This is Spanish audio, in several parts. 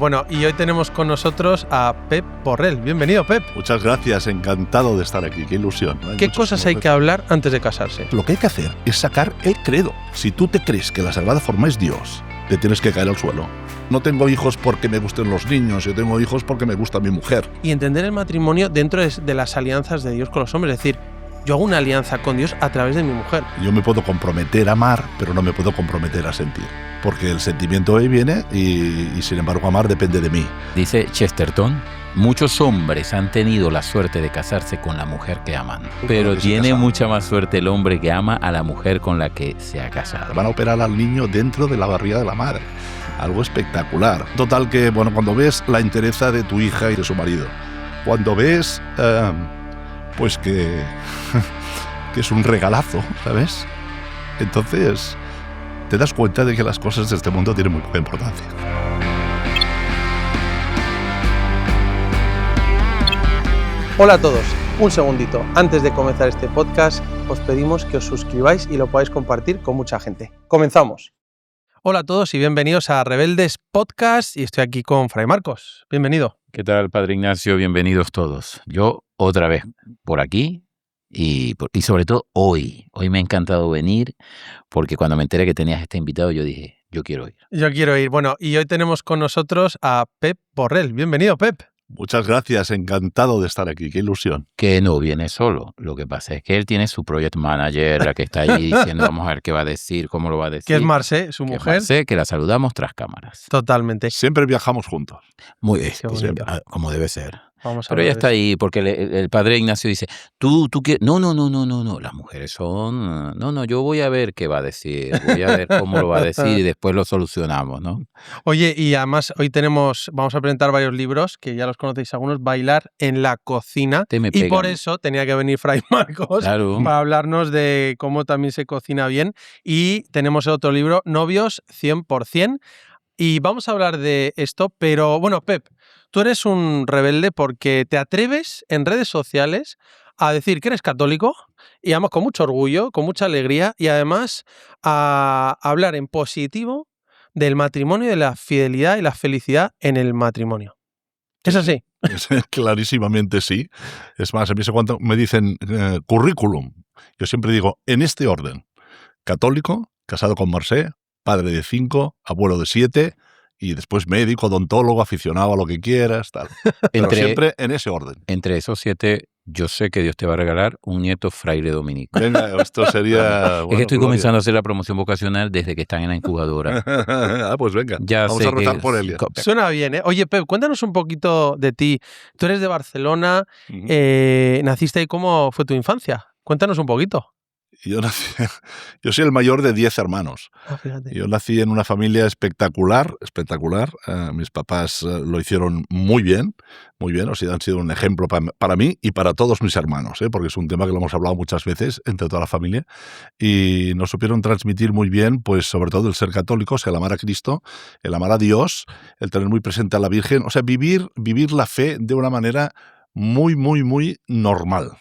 Bueno, y hoy tenemos con nosotros a Pep Borrell. Bienvenido, Pep. Muchas gracias, encantado de estar aquí, qué ilusión. ¿Qué cosas hay que hablar antes de casarse? Lo que hay que hacer es sacar el credo. Si tú te crees que la sagrada forma es Dios, te tienes que caer al suelo. No tengo hijos porque me gusten los niños, yo tengo hijos porque me gusta mi mujer. Y entender el matrimonio dentro de las alianzas de Dios con los hombres, es decir, yo hago una alianza con Dios a través de mi mujer. Yo me puedo comprometer a amar, pero no me puedo comprometer a sentir. Porque el sentimiento ahí viene y sin embargo amar depende de mí. Dice Chesterton, muchos hombres han tenido la suerte de casarse con la mujer que aman, pero tiene mucha más suerte el hombre que ama a la mujer con la que se ha casado. Van a operar al niño dentro de la barriga de la madre. Algo espectacular. Total que, bueno, cuando ves la entereza de tu hija y de su marido, cuando ves, pues que es un regalazo, ¿sabes? Entonces te das cuenta de que las cosas de este mundo tienen muy poca importancia. Hola a todos, un segundito. Antes de comenzar este podcast, os pedimos que os suscribáis y lo podáis compartir con mucha gente. Comenzamos. Hola a todos y bienvenidos a Rebeldes Podcast y estoy aquí con Fray Marcos. Bienvenido. ¿Qué tal, Padre Ignacio? Bienvenidos todos. Yo otra vez por aquí y sobre todo hoy. Hoy me ha encantado venir porque cuando me enteré que tenías este invitado yo dije, yo quiero ir. Yo quiero ir. Bueno, y hoy tenemos con nosotros a Pep Borrell. Bienvenido, Pep. Muchas gracias, encantado de estar aquí, qué ilusión. Que no viene solo, lo que pasa es que él tiene su project manager, la que está allí diciendo vamos a ver qué va a decir, cómo lo va a decir. Que es Marce, su mujer. Marce, que la saludamos tras cámaras. Totalmente. Siempre viajamos juntos. Muy bien, como debe ser. Pero ella está ahí porque el padre Ignacio dice, tú quieres... No, las mujeres son... No, yo voy a ver qué va a decir, voy a ver cómo lo va a decir y después lo solucionamos, ¿no? Oye, y además hoy vamos a presentar varios libros, que ya los conocéis algunos, Bailar en la cocina, y por eso tenía que venir Fray Marcos para hablarnos de cómo también se cocina bien, y tenemos otro libro, Novios 100%, y vamos a hablar de esto, pero bueno, Pep, tú eres un rebelde porque te atreves en redes sociales a decir que eres católico y además con mucho orgullo, con mucha alegría y además a hablar en positivo del matrimonio, de la fidelidad y la felicidad en el matrimonio. ¿Es así? Clarísimamente sí. Es más, a mí cuando me dicen currículum, yo siempre digo en este orden: católico, casado con Marcé, padre de 5, abuelo de 7 y después médico, odontólogo, aficionado a lo que quieras, tal. Pero siempre en ese orden. Entre esos 7, yo sé que Dios te va a regalar un nieto fraile dominico. Venga, esto sería... Es que estoy comenzando a hacer la promoción vocacional desde que están en la incubadora. Pues venga, ya vamos a rezar por él. Suena bien, ¿eh? Oye, Pep, cuéntanos un poquito de ti. Tú eres de Barcelona, naciste ahí, ¿cómo fue tu infancia? Cuéntanos un poquito. Yo soy el mayor de 10 hermanos. Yo nací en una familia espectacular. Mis papás lo hicieron muy bien, o sea, han sido un ejemplo para mí y para todos mis hermanos, porque es un tema que lo hemos hablado muchas veces entre toda la familia, y nos supieron transmitir muy bien, pues sobre todo el ser católicos, el amar a Cristo, el amar a Dios, el tener muy presente a la Virgen, o sea, vivir la fe de una manera muy, muy, muy normal,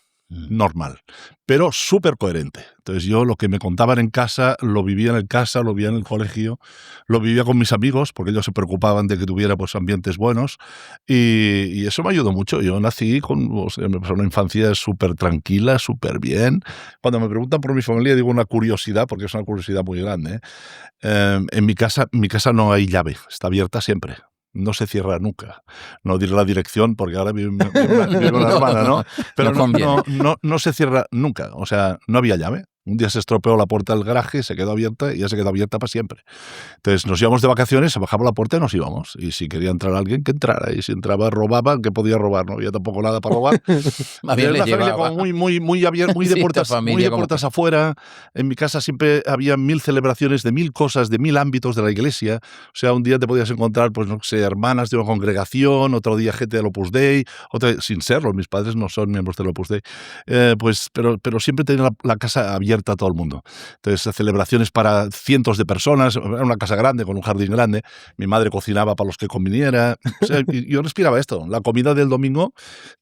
pero súper coherente. Entonces yo lo que me contaban en casa, lo vivía en casa, lo vivía en el colegio, lo vivía con mis amigos, porque ellos se preocupaban de que tuviera pues ambientes buenos, y eso me ayudó mucho. Yo nací me pasó una infancia súper tranquila, súper bien. Cuando me preguntan por mi familia digo una curiosidad, porque es una curiosidad muy grande. En mi casa no hay llave, está abierta siempre. No se cierra nunca. No diré la dirección porque ahora vive una hermana, ¿no? Pero no se cierra nunca. O sea, no había llave. Un día se estropeó la puerta del garaje, se quedó abierta y ya se quedó abierta para siempre. Entonces nos íbamos de vacaciones, se bajaba la puerta y nos íbamos. Y si quería entrar alguien, que entrara. Y si entraba, robaban, que podía robar. No había tampoco nada para robar. Había una familia como muy abierta, muy de puertas afuera. En mi casa siempre había 1000 celebraciones de 1000 cosas, de 1000 ámbitos de la iglesia. O sea, un día te podías encontrar, pues no sé, hermanas de una congregación, otro día gente del Opus Dei, sin serlo. Mis padres no son miembros del Opus Dei. Pero siempre tenía la casa abierta abierta a todo el mundo. Entonces, celebraciones para cientos de personas, era una casa grande, con un jardín grande, mi madre cocinaba para los que conviniera. O sea, yo respiraba esto. La comida del domingo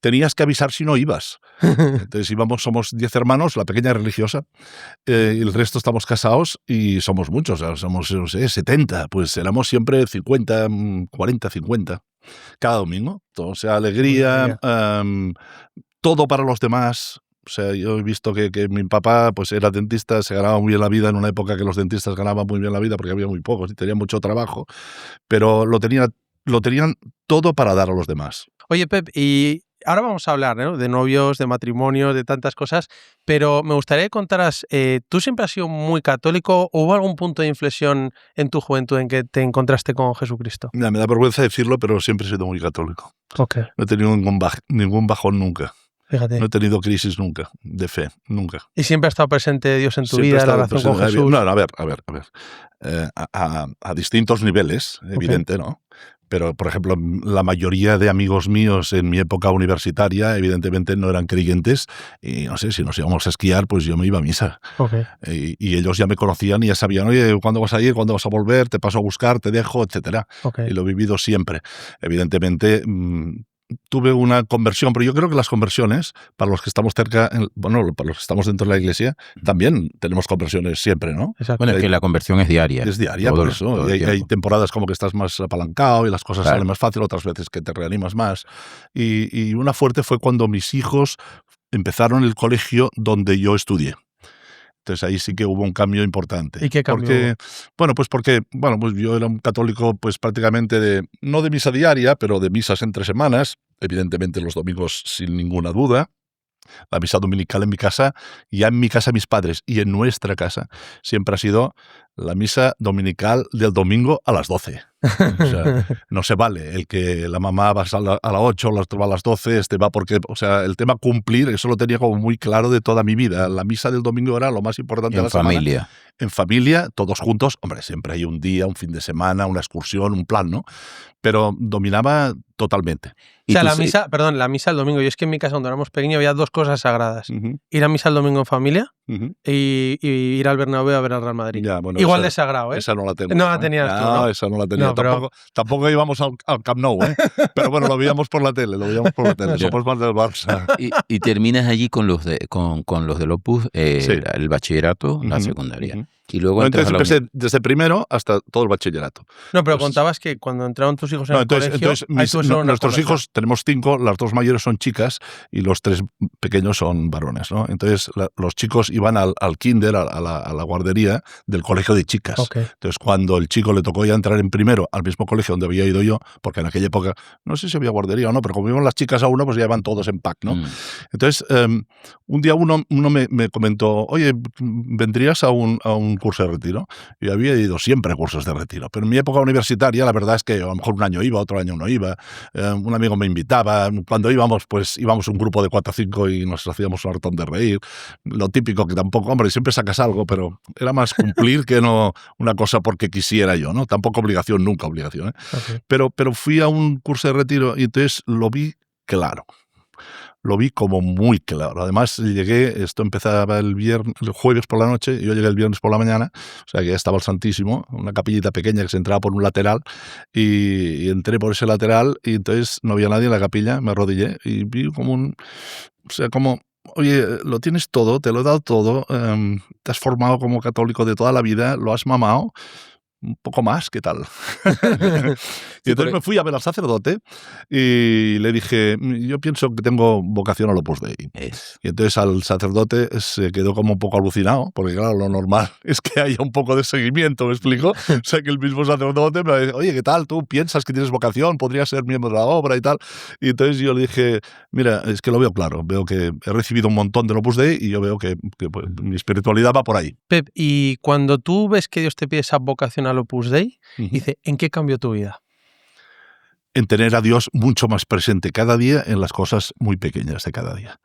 tenías que avisar si no ibas. Entonces somos 10 hermanos, la pequeña religiosa, y el resto estamos casados y somos muchos, somos, no sé, 70, pues éramos siempre 50, 40, 50, cada domingo. Todo, o sea, alegría, todo para los demás. O sea, yo he visto que mi papá pues era dentista, se ganaba muy bien la vida en una época que los dentistas ganaban muy bien la vida porque había muy pocos y tenían mucho trabajo, pero lo tenían todo para dar a los demás. Oye, Pep, y ahora vamos a hablar, ¿no?, de novios, de matrimonios, de tantas cosas, pero me gustaría que contaras, ¿tú siempre has sido muy católico o hubo algún punto de inflexión en tu juventud en que te encontraste con Jesucristo? Mira, me da vergüenza decirlo, pero siempre he sido muy católico. Okay. No he tenido ningún bajón nunca. Fíjate. No he tenido crisis nunca, de fe, nunca. ¿Y siempre ha estado presente Dios en tu vida, la relación con Jesús? No, a ver. A distintos niveles, evidente, ¿no? Pero, por ejemplo, la mayoría de amigos míos en mi época universitaria, evidentemente no eran creyentes, y no sé, si nos íbamos a esquiar, pues yo me iba a misa. Okay. Y ellos ya me conocían y ya sabían, oye, ¿cuándo vas a ir? ¿Cuándo vas a volver? ¿Te paso a buscar? ¿Te dejo? Etcétera. Okay. Y lo he vivido siempre. Evidentemente, tuve una conversión, pero yo creo que las conversiones, para los que estamos cerca, para los que estamos dentro de la iglesia, también tenemos conversiones siempre, ¿no? Exacto. Bueno, es que la conversión es diaria. Es diaria, por eso. Hay temporadas como que estás más apalancado y las cosas salen más fácil, otras veces que te reanimas más. Y una fuerte fue cuando mis hijos empezaron el colegio donde yo estudié. Entonces ahí sí que hubo un cambio importante. ¿Y qué cambió? Porque yo era un católico pues prácticamente no de misa diaria, pero de misas entre semanas, evidentemente los domingos sin ninguna duda. La misa dominical en mi casa, ya en mi casa mis padres y en nuestra casa, siempre ha sido la misa dominical del domingo a las 12. O sea, no se vale el que la mamá va a las 8, la otra va a las 12, va porque, o sea, el tema cumplir, eso lo tenía como muy claro de toda mi vida. La misa del domingo era lo más importante de la familia. Semana. En familia, todos juntos, hombre, siempre hay un día, un fin de semana, una excursión, un plan, ¿no? Pero dominaba totalmente. O sea, la misa el domingo. Yo es que en mi casa, cuando éramos pequeños, había dos cosas sagradas. Ir a misa el domingo en familia y ir al Bernabéu a ver al Real Madrid. Ya, bueno, igual de sagrado, ¿eh? Esa no la tengo. No la tenías tú, ¿no? Esa no la tenía. No, tampoco íbamos al Camp Nou, ¿eh? Pero bueno, lo veíamos por la tele, Somos más del Barça. Y terminas allí con los del Opus, el bachillerato, la secundaria. Y luego entonces empecé desde primero hasta todo el bachillerato. No, pero contabas que cuando entraron tus hijos en el colegio... Nuestros hijos, tenemos 5, las 2 mayores son chicas y los 3 pequeños son varones, ¿no? Entonces los chicos iban al kinder, a la guardería del colegio de chicas. Okay. Entonces cuando el chico le tocó ya entrar en primero al mismo colegio donde había ido yo, porque en aquella época, no sé si había guardería o no, pero como iban las chicas a uno, pues ya iban todos en pack, ¿no? Entonces un día uno me comentó, oye, ¿vendrías a un curso de retiro? Yo había ido siempre a cursos de retiro, pero en mi época universitaria la verdad es que a lo mejor un año iba, otro año no iba, un amigo me invitaba, cuando íbamos un grupo de 4 o 5 y nos hacíamos un hartón de reír, lo típico que tampoco, hombre, siempre sacas algo, pero era más cumplir que no una cosa porque quisiera yo, ¿no? Tampoco obligación, nunca obligación, ¿eh? Okay. Pero fui a un curso de retiro y entonces lo vi claro. Lo vi como muy claro. Además, esto empezaba el jueves por la noche, y yo llegué el viernes por la mañana, o sea que ya estaba el Santísimo, una capillita pequeña que se entraba por un lateral, y entré por ese lateral, y entonces no había nadie en la capilla, me arrodillé, y vi como oye, lo tienes todo, te lo he dado todo, te has formado como católico de toda la vida, lo has mamado, un poco más, ¿qué tal? Y entonces me fui a ver al sacerdote y le dije, yo pienso que tengo vocación al Opus Dei. Y entonces al sacerdote se quedó como un poco alucinado, porque claro, lo normal es que haya un poco de seguimiento, ¿me explico? O sea, que el mismo sacerdote me dice, oye, ¿qué tal? ¿Tú piensas que tienes vocación? ¿Podrías ser miembro de la obra y tal? Y entonces yo le dije, mira, es que lo veo claro, veo que he recibido un montón del Opus Dei y yo veo que pues, mi espiritualidad va por ahí. Pep, y cuando tú ves que Dios te pide esa vocación al Opus Dei, dice, ¿en qué cambió tu vida? en tener a Dios mucho más presente cada día en las cosas muy pequeñas de cada día.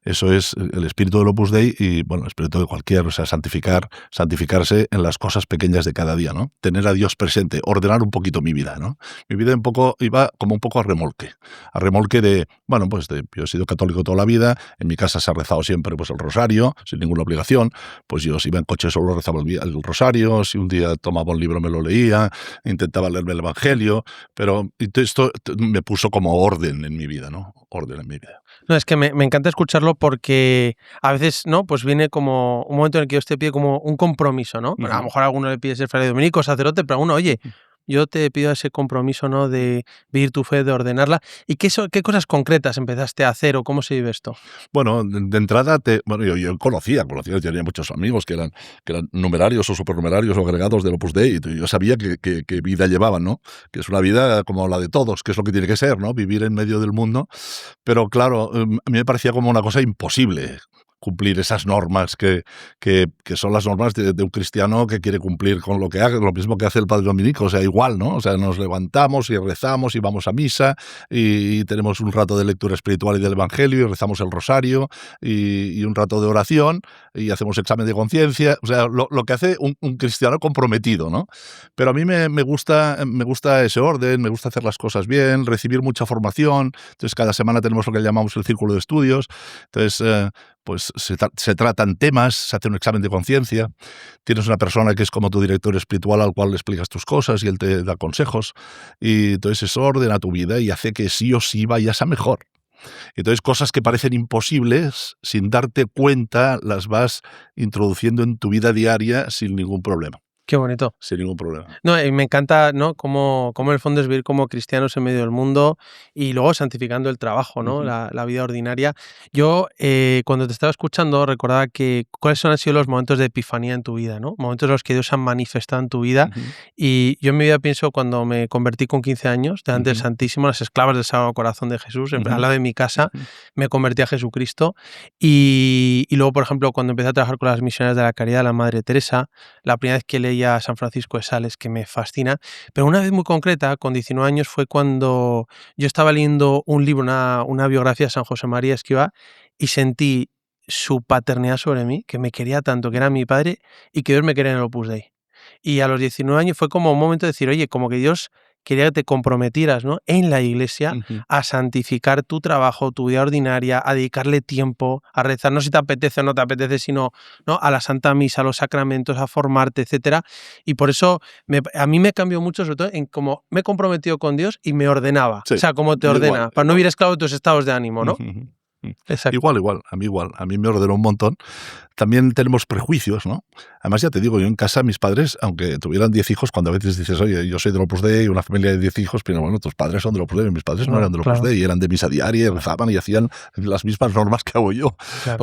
Eso es el espíritu del Opus Dei y, bueno, el espíritu de cualquier, o sea, santificarse en las cosas pequeñas de cada día, ¿no? Tener a Dios presente, ordenar un poquito mi vida, ¿no? Mi vida iba como un poco a remolque de, bueno, pues yo he sido católico toda la vida, en mi casa se ha rezado siempre pues el rosario, sin ninguna obligación, pues yo si iba en coche solo rezaba el rosario, si un día tomaba un libro me lo leía, intentaba leerme el Evangelio, pero esto me puso como orden en mi vida, ¿no? Orden en mi vida. No, es que me encanta escucharlo porque a veces, ¿no? Pues viene como un momento en el que Dios te pide como un compromiso, ¿no? Bueno, a lo mejor a alguno le pide ser fraile dominico, sacerdote, pero a uno, oye, yo te pido ese compromiso, ¿no? De vivir tu fe, de ordenarla. ¿Y qué cosas concretas empezaste a hacer o cómo se vive esto? Bueno, de entrada, yo conocía, tenía muchos amigos que eran numerarios o supernumerarios o agregados del Opus Dei, y yo sabía qué vida llevaban, ¿no? Que es una vida como la de todos, que es lo que tiene que ser, ¿no? Vivir en medio del mundo. Pero claro, a mí me parecía como una cosa imposible cumplir esas normas que son las normas de un cristiano que quiere cumplir con lo que hace, lo mismo que hace el padre dominico, o sea, igual, ¿no? O sea, nos levantamos y rezamos y vamos a misa y tenemos un rato de lectura espiritual y del Evangelio y rezamos el rosario y un rato de oración y hacemos examen de conciencia, o sea, lo que hace un cristiano comprometido, ¿no? Pero a mí me gusta ese orden, me gusta hacer las cosas bien, recibir mucha formación, entonces cada semana tenemos lo que llamamos el círculo de estudios, entonces pues se tratan temas, se hace un examen de conciencia, tienes una persona que es como tu director espiritual al cual le explicas tus cosas y él te da consejos, y entonces eso ordena tu vida y hace que sí o sí vayas a mejor. Entonces cosas que parecen imposibles, sin darte cuenta, las vas introduciendo en tu vida diaria sin ningún problema. Qué bonito. Sin ningún problema. No, y me encanta, ¿no? Cómo en el fondo es vivir como cristianos en medio del mundo y luego santificando el trabajo, ¿no? La vida ordinaria. Yo, cuando te estaba escuchando, recordaba que cuáles han sido los momentos de epifanía en tu vida, ¿no? Momentos en los que Dios se ha manifestado en tu vida. Y yo en mi vida pienso cuando me convertí con 15 años, delante del Santísimo, las esclavas del Sagrado Corazón de Jesús, al lado de mi casa, me convertí a Jesucristo. Y luego, por ejemplo, cuando empecé a trabajar con las misioneras de la caridad, la Madre Teresa, la primera vez que leí a San Francisco de Sales, que me fascina, pero una vez muy concreta, con 19 años, fue cuando yo estaba leyendo un libro, una biografía de San José María Escrivá, y sentí su paternidad sobre mí, que me quería tanto, que era mi padre, y que Dios me quería en el Opus Dei. Y a los 19 años fue como un momento de decir, oye, como que Dios quería que te comprometieras, ¿no? En la iglesia a santificar tu trabajo, tu vida ordinaria, a dedicarle tiempo, a rezar, no si te apetece o no te apetece, sino, ¿no? A la Santa Misa, a los sacramentos, a formarte, etcétera. Y por eso a mí me cambió mucho, sobre todo en cómo me he comprometido con Dios y me ordenaba. Sí, o sea, cómo te ordena, igual, para no vivir esclavo de tus estados de ánimo, ¿no? Exacto. Igual, a mí me ordenó un montón. También tenemos prejuicios, ¿no? Además, ya te digo, yo en casa, mis padres, aunque tuvieran 10 hijos, cuando a veces dices, oye, yo soy del Opus Dei, una familia de 10 hijos, pero bueno, tus padres son del Opus Dei, mis padres no eran del Opus Dei, eran de misa diaria, y rezaban y hacían las mismas normas que hago yo. Claro.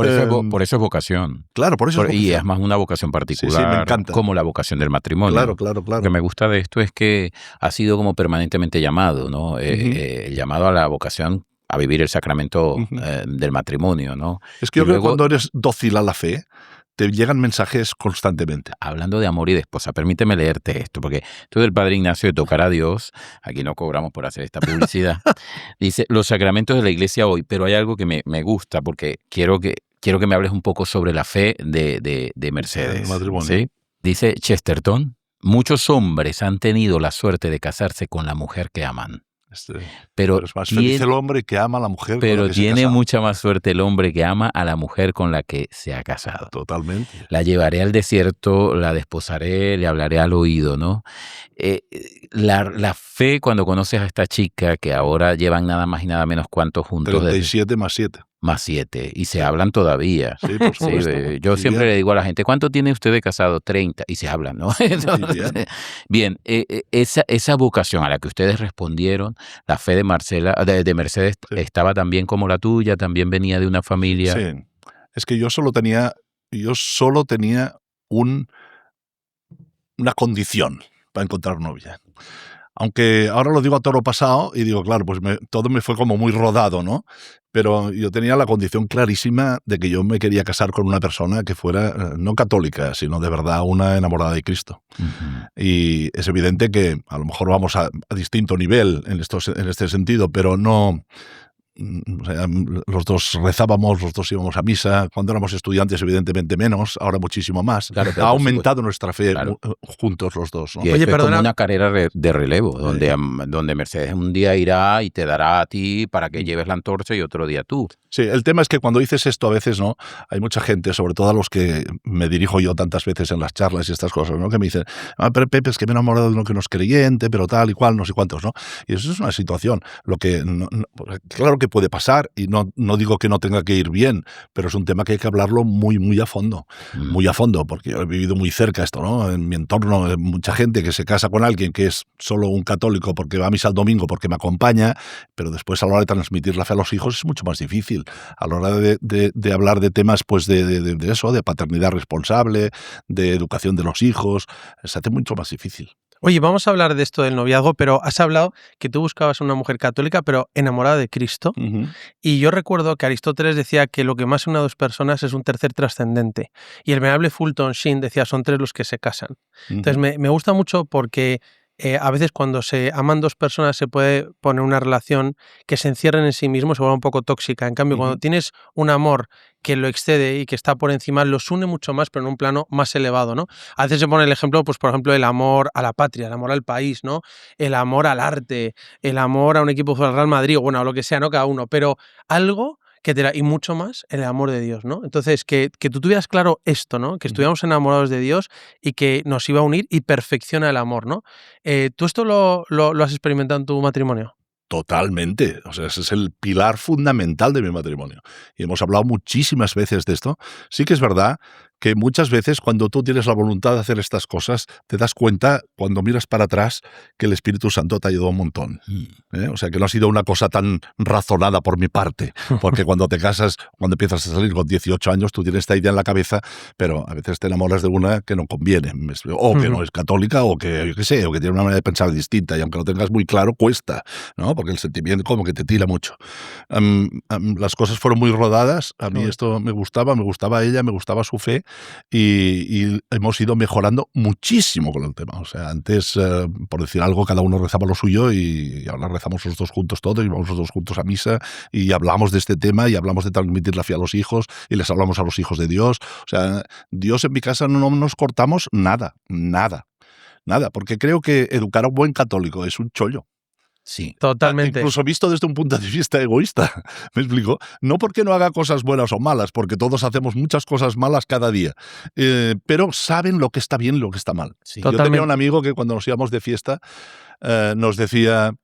Por eso es vocación. Claro, por eso es vocación. Y es más una vocación particular, sí, me encanta. Como la vocación del matrimonio. Claro. Lo que me gusta de esto es que ha sido como permanentemente llamado, ¿no? Llamado a la vocación a vivir el sacramento del matrimonio, ¿no? Es que yo creo que cuando eres dócil a la fe, te llegan mensajes constantemente. Hablando de amor y de esposa, permíteme leerte esto, porque tú del Padre Ignacio de Tocar a Dios, aquí no cobramos por hacer esta publicidad, dice, los sacramentos de la iglesia hoy, pero hay algo que me gusta, porque quiero que me hables un poco sobre la fe de Mercedes. El matrimonio. ¿Sí? Dice Chesterton, muchos hombres han tenido la suerte de casarse con la mujer que aman. Pero es más feliz el hombre que ama a la mujer con la que se ha casado. Pero tiene mucha más suerte el hombre que ama a la mujer con la que se ha casado. Totalmente. La llevaré al desierto, la desposaré, le hablaré al oído, ¿no? La fe cuando conoces a esta chica, que ahora llevan nada más y nada menos cuántos juntos. 37 más 7. Más 7, y se hablan todavía. Sí, por supuesto. Sí, yo siempre le digo a la gente, ¿cuánto tiene usted de casado? 30, y se hablan, ¿no? Entonces, bien, esa vocación a la que ustedes respondieron, la fe de Mercedes, estaba también como la tuya, también venía de una familia. Sí, es que yo solo tenía una condición para encontrar novia. Aunque ahora lo digo a toro pasado y digo, claro, pues todo me fue como muy rodado, ¿no? Pero yo tenía la condición clarísima de que yo me quería casar con una persona que fuera no católica, sino de verdad una enamorada de Cristo. Uh-huh. Y es evidente que a lo mejor vamos a distinto nivel en este sentido, pero no... O sea, los dos rezábamos, los dos íbamos a misa. Cuando éramos estudiantes, evidentemente menos, ahora muchísimo más. Claro, ha aumentado nuestra fe juntos los dos, ¿no? Y oye, perdona, es como una carrera de relevo, donde Mercedes un día irá y te dará a ti para que lleves la antorcha y otro día tú. Sí, el tema es que cuando dices esto a veces, ¿no? Hay mucha gente, sobre todo a los que me dirijo yo tantas veces en las charlas y estas cosas, ¿no? Que me dicen, pero Pepe, es que me he enamorado de uno que no es creyente, pero tal y cual, no sé cuántos, ¿no? Y eso es una situación. Lo que claro que puede pasar, y no digo que no tenga que ir bien, pero es un tema que hay que hablarlo muy, muy a fondo. Muy a fondo, porque yo he vivido muy cerca esto, ¿no? En mi entorno, mucha gente que se casa con alguien que es solo un católico porque va a misa el domingo, porque me acompaña, pero después a la hora de transmitir la fe a los hijos es mucho más difícil. A la hora de hablar de temas, pues de eso, de paternidad responsable, de educación de los hijos, se hace mucho más difícil. Oye, vamos a hablar de esto del noviazgo, pero has hablado que tú buscabas una mujer católica, pero enamorada de Cristo. Uh-huh. Y yo recuerdo que Aristóteles decía que lo que más une a dos personas es un tercer trascendente. Y el venerable Fulton Sheen decía, son tres los que se casan. Uh-huh. Entonces me gusta mucho porque a veces cuando se aman dos personas se puede poner una relación que se encierren en sí mismo, se vuelve un poco tóxica. En cambio, cuando tienes un amor que lo excede y que está por encima, los une mucho más, pero en un plano más elevado, ¿no? A veces se pone el ejemplo, pues por ejemplo, el amor a la patria, el amor al país, ¿no? El amor al arte, el amor a un equipo del Real Madrid, o bueno, a lo que sea, ¿no? Cada uno, pero algo y mucho más el amor de Dios, ¿no? Entonces, que tú tuvieras claro esto, ¿no? Que estuviéramos enamorados de Dios y que nos iba a unir y perfecciona el amor, ¿no? ¿Tú esto lo has experimentado en tu matrimonio? Totalmente. O sea, ese es el pilar fundamental de mi matrimonio. Y hemos hablado muchísimas veces de esto. Sí que es verdad que muchas veces cuando tú tienes la voluntad de hacer estas cosas, te das cuenta, cuando miras para atrás, que el Espíritu Santo te ha ayudado un montón. O sea, que no ha sido una cosa tan razonada por mi parte, porque cuando te casas, cuando empiezas a salir con 18 años, tú tienes esta idea en la cabeza, pero a veces te enamoras de una que no conviene, o que no es católica, o que, yo qué sé, o que tiene una manera de pensar distinta, y aunque lo tengas muy claro, cuesta, ¿no? Porque el sentimiento como que te tira mucho. Las cosas fueron muy rodadas, a mí esto me gustaba ella, me gustaba su fe, y hemos ido mejorando muchísimo con el tema. O sea, antes, por decir algo, cada uno rezaba lo suyo y ahora rezamos los dos juntos todos y vamos los dos juntos a misa y hablamos de este tema y hablamos de transmitir la fe a los hijos y les hablamos a los hijos de Dios. O sea, Dios en mi casa no nos cortamos nada, porque creo que educar a un buen católico es un chollo. Sí, totalmente. Incluso visto desde un punto de vista egoísta, ¿me explico? No porque no haga cosas buenas o malas, porque todos hacemos muchas cosas malas cada día, pero saben lo que está bien y lo que está mal. Sí. Yo tenía un amigo que cuando nos íbamos de fiesta nos decía,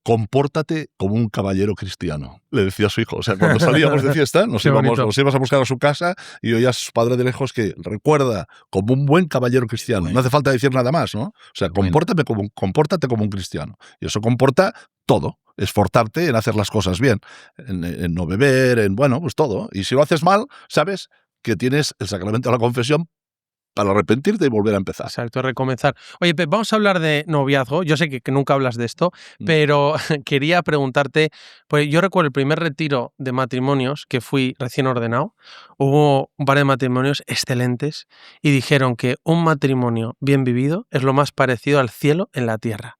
compórtate como un caballero cristiano, le decía a su hijo. O sea, cuando salíamos de fiesta, nos íbamos a buscar a su casa y oía a su padre de lejos que recuerda como un buen caballero cristiano. Bueno. No hace falta decir nada más, ¿no? O sea, compórtate como un cristiano. Y eso comporta todo. Esforzarte en hacer las cosas bien, en no beber, en, bueno, pues todo. Y si lo haces mal, sabes que tienes el sacramento de la confesión para arrepentirte y volver a empezar. Exacto, recomenzar. Oye, Pep, vamos a hablar de noviazgo. Yo sé que nunca hablas de esto, pero quería preguntarte, pues yo recuerdo el primer retiro de matrimonios que fui recién ordenado, hubo un par de matrimonios excelentes y dijeron que un matrimonio bien vivido es lo más parecido al cielo en la tierra.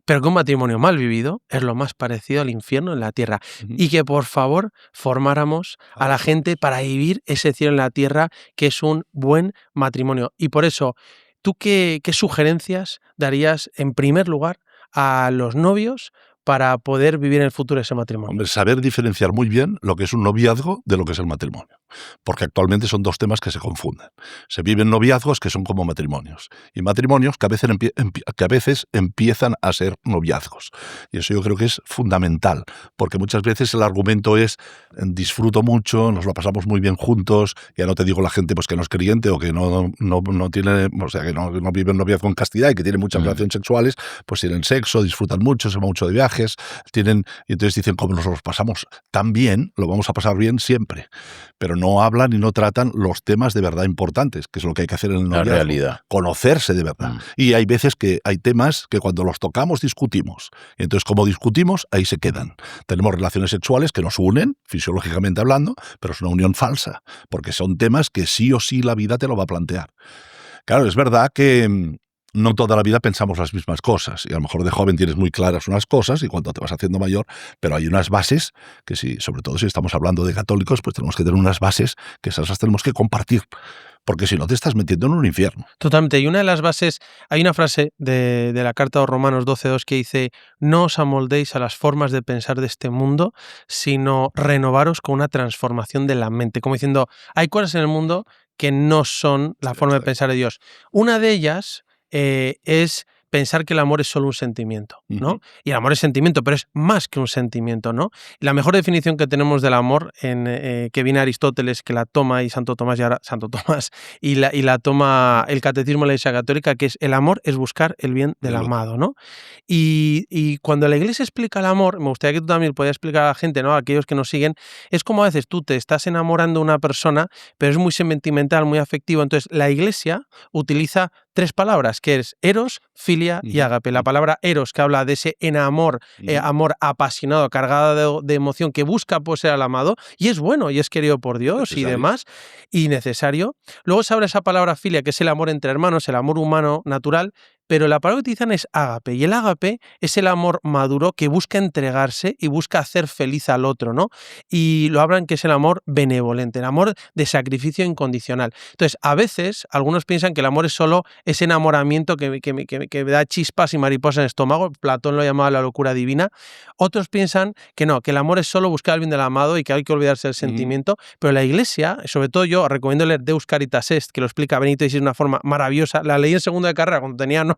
Pero que un matrimonio mal vivido es lo más parecido al infierno en la tierra. Y que, por favor, formáramos a la gente para vivir ese cielo en la tierra, que es un buen matrimonio. Y por eso, ¿tú qué sugerencias darías, en primer lugar, a los novios para poder vivir en el futuro ese matrimonio? Hombre, saber diferenciar muy bien lo que es un noviazgo de lo que es el matrimonio. Porque actualmente son dos temas que se confunden. Se viven noviazgos que son como matrimonios. Y matrimonios que a veces empiezan a ser noviazgos. Y eso yo creo que es fundamental. Porque muchas veces el argumento es disfruto mucho, nos lo pasamos muy bien juntos. Ya no te digo la gente pues que no es creyente o que no tiene, o sea, que no vive en noviazgo en castidad y que tiene muchas relaciones sexuales, pues tienen sexo, disfrutan mucho, se van mucho de viaje. viajes, y entonces dicen, como nos los pasamos tan bien, lo vamos a pasar bien siempre. Pero no hablan y no tratan los temas de verdad importantes, que es lo que hay que hacer en el noviazgo. La realidad. Conocerse de verdad. Y hay veces que hay temas que cuando los tocamos discutimos. Y entonces, como discutimos, ahí se quedan. Tenemos relaciones sexuales que nos unen, fisiológicamente hablando, pero es una unión falsa, porque son temas que sí o sí la vida te lo va a plantear. Claro, es verdad que no toda la vida pensamos las mismas cosas, y a lo mejor de joven tienes muy claras unas cosas y cuando te vas haciendo mayor, pero hay unas bases que sobre todo si estamos hablando de católicos, pues tenemos que tener unas bases que esas las tenemos que compartir, porque si no te estás metiendo en un infierno. Totalmente, y una de las bases, hay una frase de la carta a los Romanos 12:2 que dice: no os amoldéis a las formas de pensar de este mundo, sino renovaros con una transformación de la mente, como diciendo, hay cosas en el mundo que no son la forma de pensar de Dios. Una de ellas es pensar que el amor es solo un sentimiento, ¿no? Y el amor es sentimiento, pero es más que un sentimiento, ¿no? La mejor definición que tenemos del amor, que viene Aristóteles, que la toma y Santo Tomás, y la toma el Catecismo de la Iglesia Católica, que es: el amor es buscar el bien del amado, ¿no? Y cuando la Iglesia explica el amor, me gustaría que tú también puedas explicar a la gente, ¿no? A aquellos que nos siguen, es como a veces tú te estás enamorando de una persona, pero es muy sentimental, muy afectivo. Entonces, la Iglesia utiliza 3 palabras, que es eros, filia y ágape. La palabra eros, que habla de ese amor apasionado, cargado de emoción, que busca poseer al amado, y es bueno, y es querido por Dios y demás, y necesario. Luego se habla esa palabra filia, que es el amor entre hermanos, el amor humano natural, pero la palabra que utilizan es ágape, y el ágape es el amor maduro que busca entregarse y busca hacer feliz al otro, ¿no? Y lo hablan que es el amor benevolente, el amor de sacrificio incondicional. Entonces, a veces, algunos piensan que el amor es solo ese enamoramiento que da chispas y mariposas en el estómago. Platón lo llamaba la locura divina. Otros piensan que no, que el amor es solo buscar el bien del amado y que hay que olvidarse del sentimiento, pero la Iglesia, sobre todo yo recomiendo leer Deus Caritas Est, que lo explica Benito XVI de una forma maravillosa. La leí en segundo de carrera cuando tenía novia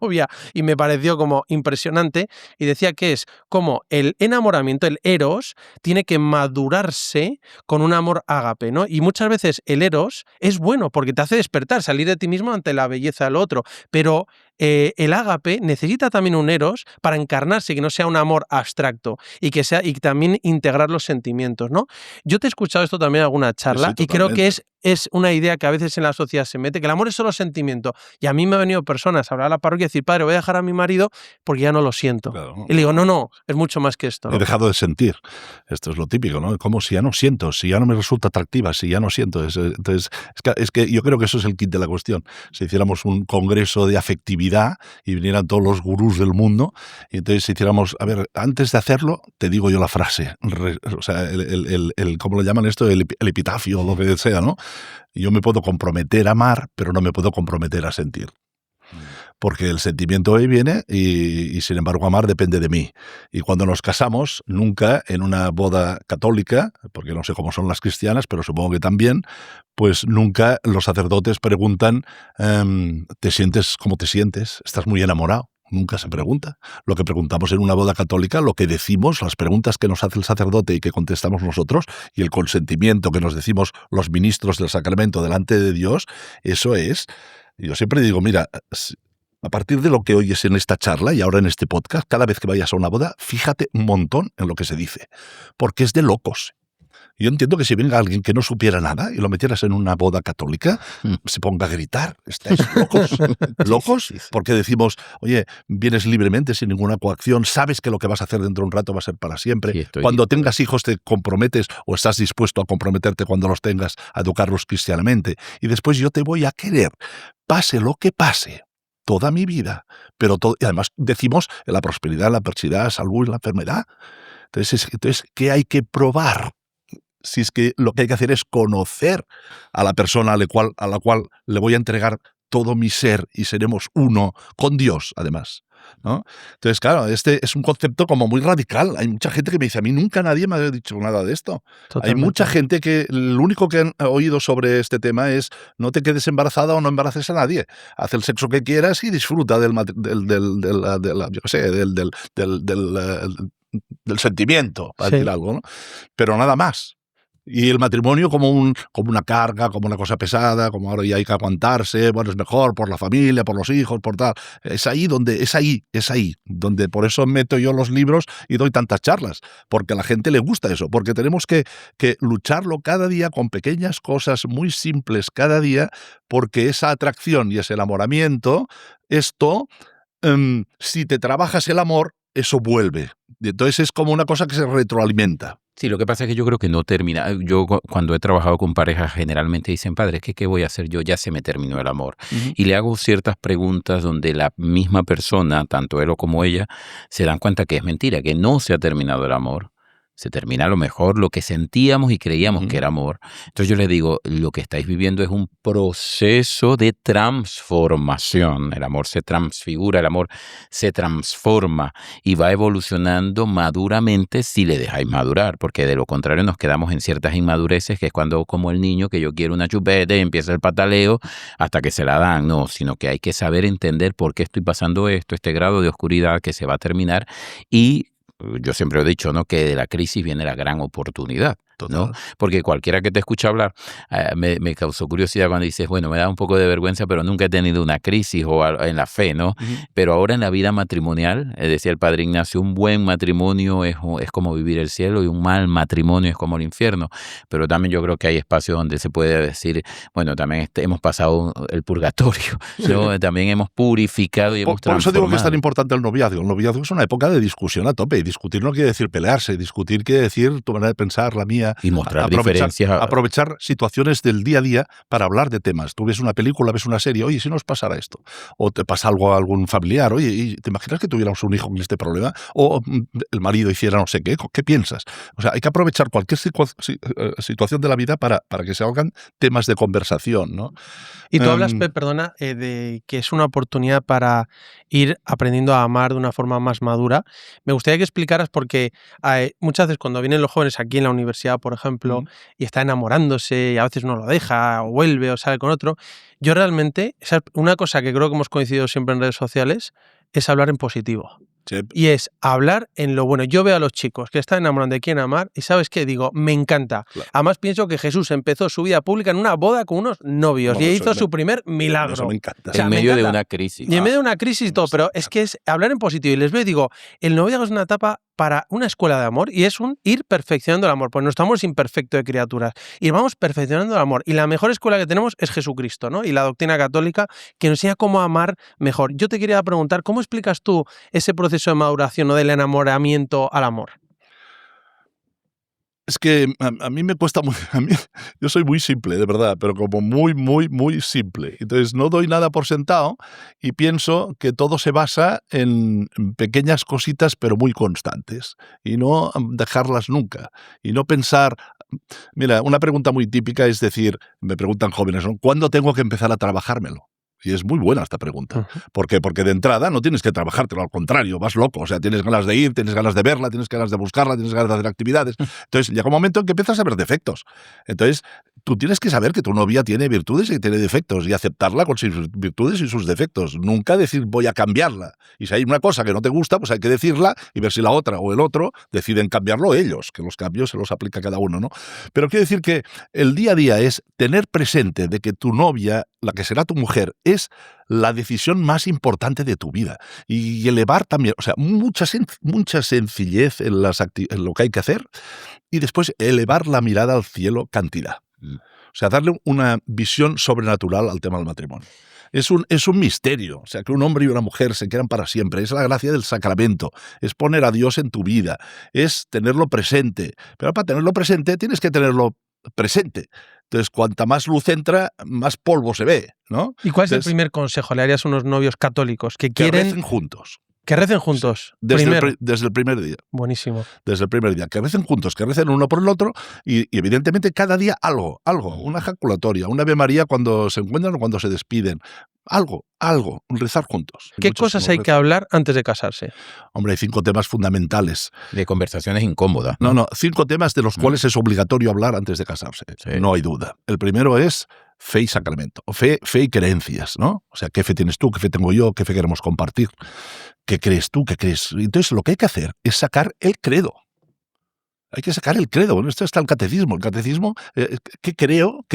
y me pareció como impresionante, y decía que es como el enamoramiento, el eros, tiene que madurarse con un amor ágape, ¿no? Y muchas veces el eros es bueno porque te hace despertar, salir de ti mismo ante la belleza del otro, pero el ágape necesita también un eros para encarnarse, que no sea un amor abstracto y también integrar los sentimientos, ¿no? Yo te he escuchado esto también en alguna charla, y creo que es una idea que a veces en la sociedad se mete, que el amor es solo sentimiento. Y a mí me han venido personas a hablar a la parroquia y decir: padre, voy a dejar a mi marido porque ya no lo siento. Claro. Y le digo, no, es mucho más que esto, ¿no? He dejado de sentir. Esto es lo típico, ¿no? Como si ya no siento, si ya no me resulta atractiva, si ya no siento. Entonces, es que yo creo que eso es el kit de la cuestión. Si hiciéramos un congreso de afectividad y vinieran todos los gurús del mundo, y entonces si hiciéramos, a ver, antes de hacerlo, te digo yo la frase, o sea, ¿cómo lo llaman esto? El epitafio, lo que sea, ¿no? Yo me puedo comprometer a amar, pero no me puedo comprometer a sentir. Porque el sentimiento hoy viene y sin embargo amar depende de mí. Y cuando nos casamos, nunca en una boda católica, porque no sé cómo son las cristianas, pero supongo que también, pues nunca los sacerdotes preguntan ¿te sientes como te sientes? ¿Estás muy enamorado? Nunca se pregunta. Lo que preguntamos en una boda católica, lo que decimos, las preguntas que nos hace el sacerdote y que contestamos nosotros, y el consentimiento que nos decimos los ministros del sacramento delante de Dios, eso es. Yo siempre digo, mira, a partir de lo que oyes en esta charla y ahora en este podcast, cada vez que vayas a una boda, fíjate un montón en lo que se dice, porque es de locos. Yo entiendo que si venga alguien que no supiera nada y lo metieras en una boda católica, se ponga a gritar. ¿Estáis locos? ¿Locos? Sí. Porque decimos, oye, vienes libremente, sin ninguna coacción, sabes que lo que vas a hacer dentro de un rato va a ser para siempre. Sí, cuando tengas hijos te comprometes o estás dispuesto a comprometerte cuando los tengas, a educarlos cristianamente. Y después yo te voy a querer, pase lo que pase, toda mi vida. Pero y además decimos la prosperidad, la adversidad, la salud y la enfermedad. Entonces, ¿qué hay que probar? Si es que lo que hay que hacer es conocer a la persona a la cual le voy a entregar todo mi ser y seremos uno con Dios, además, ¿no? Entonces, claro, este es un concepto como muy radical. Hay mucha gente que me dice, a mí nunca nadie me ha dicho nada de esto. Totalmente. Hay mucha gente que lo único que han oído sobre este tema es no te quedes embarazada o no embaraces a nadie. Haz el sexo que quieras y disfruta del sentimiento, para decir algo, ¿no? Pero nada más. Y el matrimonio como una carga, como una cosa pesada, como ahora ya hay que aguantarse, bueno, es mejor por la familia, por los hijos, por tal. Es ahí donde por eso meto yo los libros y doy tantas charlas, porque a la gente le gusta eso, porque tenemos que lucharlo cada día con pequeñas cosas muy simples cada día, porque esa atracción y ese enamoramiento, esto, si te trabajas el amor, eso vuelve. Entonces es como una cosa que se retroalimenta. Sí, lo que pasa es que yo creo que no termina. Yo cuando he trabajado con parejas generalmente dicen, padre, ¿qué voy a hacer yo? Ya se me terminó el amor. Uh-huh. Y le hago ciertas preguntas donde la misma persona, tanto él o como ella, se dan cuenta que es mentira, que no se ha terminado el amor. Se termina a lo mejor lo que sentíamos y creíamos que era amor. Entonces yo les digo, lo que estáis viviendo es un proceso de transformación. El amor se transfigura, el amor se transforma y va evolucionando maduramente si le dejáis madurar, porque de lo contrario nos quedamos en ciertas inmadureces, que es cuando, como el niño, que yo quiero una chupeta y empieza el pataleo hasta que se la dan. No, sino que hay que saber entender por qué estoy pasando esto, este grado de oscuridad que se va a terminar, y yo siempre he dicho, ¿no?, que de la crisis viene la gran oportunidad, ¿no? Porque cualquiera que te escucha hablar, me causó curiosidad cuando dices, bueno, me da un poco de vergüenza, pero nunca he tenido una crisis o en la fe, ¿no? Uh-huh. Pero ahora en la vida matrimonial, decía el padre Ignacio, un buen matrimonio es como vivir el cielo y un mal matrimonio es como el infierno. Pero también yo creo que hay espacios donde se puede decir, bueno, también hemos pasado el purgatorio, ¿no? También hemos purificado y hemos transformado. Por eso digo que es tan importante el noviazgo. El noviazgo es una época de discusión a tope. Y discutir no quiere decir pelearse. Discutir quiere decir tu manera de pensar, la mía. Y mostrar diferencias. Aprovechar situaciones del día a día para hablar de temas. Tú ves una película, ves una serie, oye, si nos pasara esto. O te pasa algo a algún familiar, oye, ¿y te imaginas que tuviéramos un hijo con este problema? O el marido hiciera no sé qué. ¿Qué piensas? O sea, hay que aprovechar cualquier situación de la vida para que se hagan temas de conversación, ¿no? Y tú hablas, perdona, de que es una oportunidad para ir aprendiendo a amar de una forma más madura. Me gustaría que explicaras, porque muchas veces cuando vienen los jóvenes aquí en la universidad, por ejemplo, y está enamorándose y a veces no lo deja o vuelve o sale con otro, yo realmente, una cosa que creo que hemos coincidido siempre en redes sociales es hablar en positivo. Sí. Y es hablar en lo bueno. Yo veo a los chicos que están enamorando de quién amar y ¿sabes qué? Digo, me encanta. Claro. Además pienso que Jesús empezó su vida pública en una boda con unos novios y hizo su primer milagro. Eso me encanta. O sea, en medio de una crisis. Y en medio de una crisis y todo, pero es que es hablar en positivo. Y les veo y digo, el noviazgo es una etapa para una escuela de amor y es ir perfeccionando el amor, porque nuestro amor es imperfecto de criaturas y vamos perfeccionando el amor. Y la mejor escuela que tenemos es Jesucristo, ¿no? Y la doctrina católica que nos enseña cómo amar mejor. Yo te quería preguntar, ¿cómo explicas tú ese proceso de maduración, ¿no?, del enamoramiento al amor? Es que a mí me cuesta muy... Yo soy muy simple, de verdad, pero como muy, muy, muy simple. Entonces no doy nada por sentado y pienso que todo se basa en pequeñas cositas, pero muy constantes. Y no dejarlas nunca. Y no pensar... Mira, una pregunta muy típica es decir, me preguntan jóvenes, ¿no?, ¿cuándo tengo que empezar a trabajármelo? Y es muy buena esta pregunta. ¿Por qué? Porque de entrada no tienes que trabajártelo, al contrario, vas loco. O sea, tienes ganas de ir, tienes ganas de verla, tienes ganas de buscarla, tienes ganas de hacer actividades. Entonces llega un momento en que empiezas a ver defectos. Entonces tú tienes que saber que tu novia tiene virtudes y tiene defectos y aceptarla con sus virtudes y sus defectos. Nunca decir voy a cambiarla. Y si hay una cosa que no te gusta, pues hay que decirla y ver si la otra o el otro deciden cambiarlo ellos, que los cambios se los aplica cada uno, ¿no? Pero quiero decir que el día a día es tener presente de que tu novia, la que será tu mujer, es la decisión más importante de tu vida. Y elevar también, o sea, mucha sencillez en lo que hay que hacer y después elevar la mirada al cielo, cantidad. O sea, darle una visión sobrenatural al tema del matrimonio. Es un misterio, o sea, que un hombre y una mujer se quieran para siempre. Es la gracia del sacramento, es poner a Dios en tu vida, es tenerlo presente. Pero para tenerlo presente tienes que tenerlo presente. Entonces, cuanta más luz entra, más polvo se ve, ¿no? ¿Y cuál es el primer consejo? ¿Le harías a unos novios católicos que quieren... recen juntos. Que recen juntos. Desde el primer día. Buenísimo. Desde el primer día. Que recen juntos, que recen uno por el otro y evidentemente cada día algo. Una ejaculatoria, una Ave María cuando se encuentran o cuando se despiden. Algo. Rezar juntos. ¿Qué cosas hay que hablar antes de casarse? Hombre, hay 5 temas fundamentales. De conversaciones incómodas. No, 5 temas de los cuales es obligatorio hablar antes de casarse. Sí. No hay duda. El primero es fe y sacramento. Fe y creencias, ¿no? O sea, ¿qué fe tienes tú? ¿Qué fe tengo yo? ¿Qué fe queremos compartir? ¿Qué crees tú? ¿Qué crees? Entonces, lo que hay que hacer es sacar el credo. Hay que sacar el credo. Bueno, esto está el catecismo. El catecismo, ¿qué creo?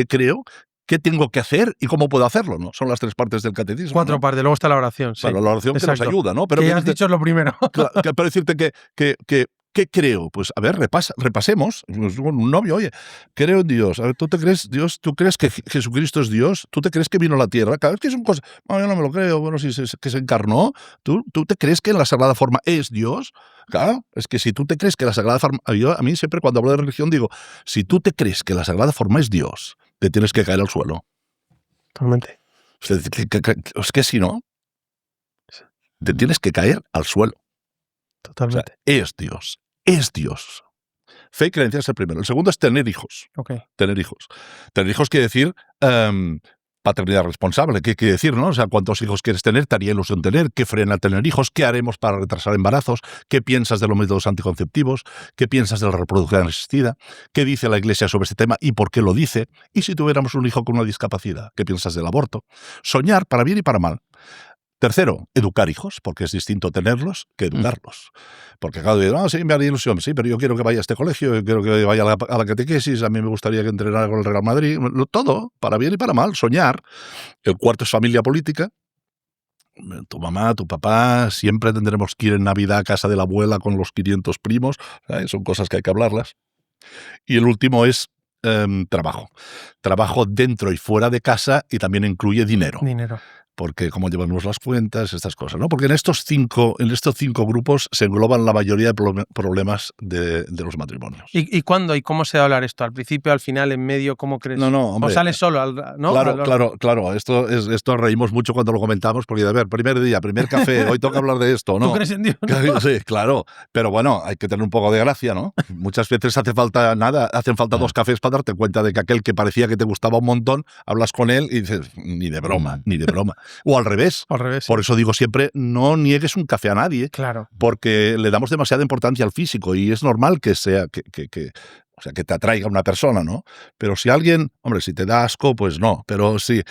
¿Qué tengo que hacer y cómo puedo hacerlo? ¿No? Son las 3 partes del catecismo. 4 partes, luego está la oración. Sí. Bueno, la oración que nos ayuda, ¿no? Pero que ya has dicho es lo primero. Pero decirte ¿qué creo? Pues a ver, repasemos. Un novio, oye, creo en Dios. A ver, ¿tú te crees Dios? ¿Tú crees que Jesucristo es Dios? ¿Tú te crees que vino a la tierra? Cada vez que son cosas, yo no me lo creo. Bueno, si que se encarnó, ¿tú te crees que en la Sagrada Forma es Dios? Claro, es que si tú te crees que la Sagrada Forma... Yo a mí siempre cuando hablo de religión digo, si tú te crees que la Sagrada Forma es Dios, te tienes que caer al suelo. Totalmente. Es que si no, te tienes que caer al suelo. Totalmente. O sea, es Dios. Es Dios. Fe y creencia es el primero. El segundo es tener hijos. Okay. Tener hijos. Tener hijos quiere decir paternidad responsable. ¿Qué quiere decir, no? O sea, ¿cuántos hijos quieres tener? ¿Te haría ilusión tener? ¿Qué frena tener hijos? ¿Qué haremos para retrasar embarazos? ¿Qué piensas de los métodos anticonceptivos? ¿Qué piensas de la reproducción asistida? ¿Qué dice la Iglesia sobre este tema y por qué lo dice? ¿Y si tuviéramos un hijo con una discapacidad? ¿Qué piensas del aborto? Soñar para bien y para mal. Tercero, educar hijos, porque es distinto tenerlos que educarlos. Porque cada día, sí, me haría ilusión, sí, pero yo quiero que vaya a este colegio, yo quiero que vaya a la catequesis, a mí me gustaría que entrenara con el Real Madrid, todo, para bien y para mal, soñar. El cuarto es familia política. Tu mamá, tu papá, siempre tendremos que ir en Navidad a casa de la abuela con los 500 primos, son cosas que hay que hablarlas. Y el último es trabajo. Trabajo dentro y fuera de casa y también incluye dinero. Porque cómo llevamos las cuentas, estas cosas, ¿no? Porque en estos cinco grupos se engloban la mayoría de problemas de los matrimonios. ¿Y cuándo y cómo se va a hablar esto? ¿Al principio, al final, en medio? ¿Cómo crees? No, hombre. ¿O sales solo? ¿No? Claro. Esto reímos mucho cuando lo comentamos, porque, a ver, primer día, primer café, hoy toca hablar de esto, ¿no? ¿Tú crees en Dios? Sí, claro. Pero bueno, hay que tener un poco de gracia, ¿no? Muchas veces hacen falta 2 cafés para darte cuenta de que aquel que parecía que te gustaba un montón, hablas con él y dices, ni de broma. O al revés. Por eso digo siempre, no niegues un café a nadie. Claro. Porque le damos demasiada importancia al físico y es normal que sea o sea, que te atraiga una persona, ¿no? Pero si alguien, hombre, si te da asco, pues no. Pero si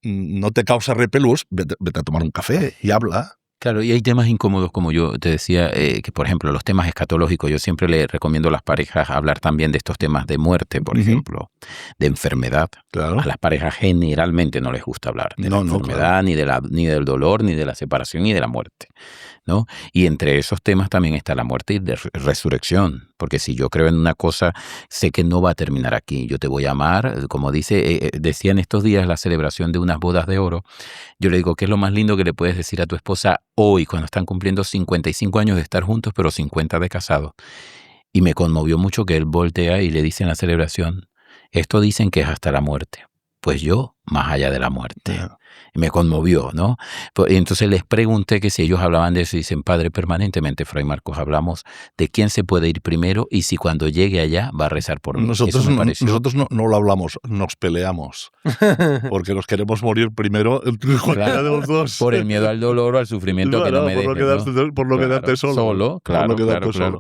no te causa repelús, vete a tomar un café y habla. Claro, y hay temas incómodos, como yo te decía, que por ejemplo los temas escatológicos, yo siempre le recomiendo a las parejas hablar también de estos temas de muerte, por ejemplo, de enfermedad. Claro. A las parejas generalmente no les gusta hablar de la enfermedad, claro. ni del dolor, ni de la separación, ni de la muerte, ¿no? Y entre esos temas también está la muerte y de resurrección, porque si yo creo en una cosa, sé que no va a terminar aquí. Yo te voy a amar, como decía en estos días la celebración de unas bodas de oro. Yo le digo, ¿qué es lo más lindo que le puedes decir a tu esposa hoy, cuando están cumpliendo 55 años de estar juntos, pero 50 de casados? Y me conmovió mucho que él voltea y le dice en la celebración, esto dicen que es hasta la muerte. Pues yo, más allá de la muerte. Me conmovió, ¿no? Y entonces les pregunté que si ellos hablaban de eso y dicen, padre, permanentemente, Fray Marcos, hablamos de quién se puede ir primero y si cuando llegue allá va a rezar por mí. Nosotros no lo hablamos, nos peleamos. Porque nos queremos morir primero cualquiera de los dos. Por el miedo al dolor o al sufrimiento que no me dejes. Por no quedarte solo. Claro.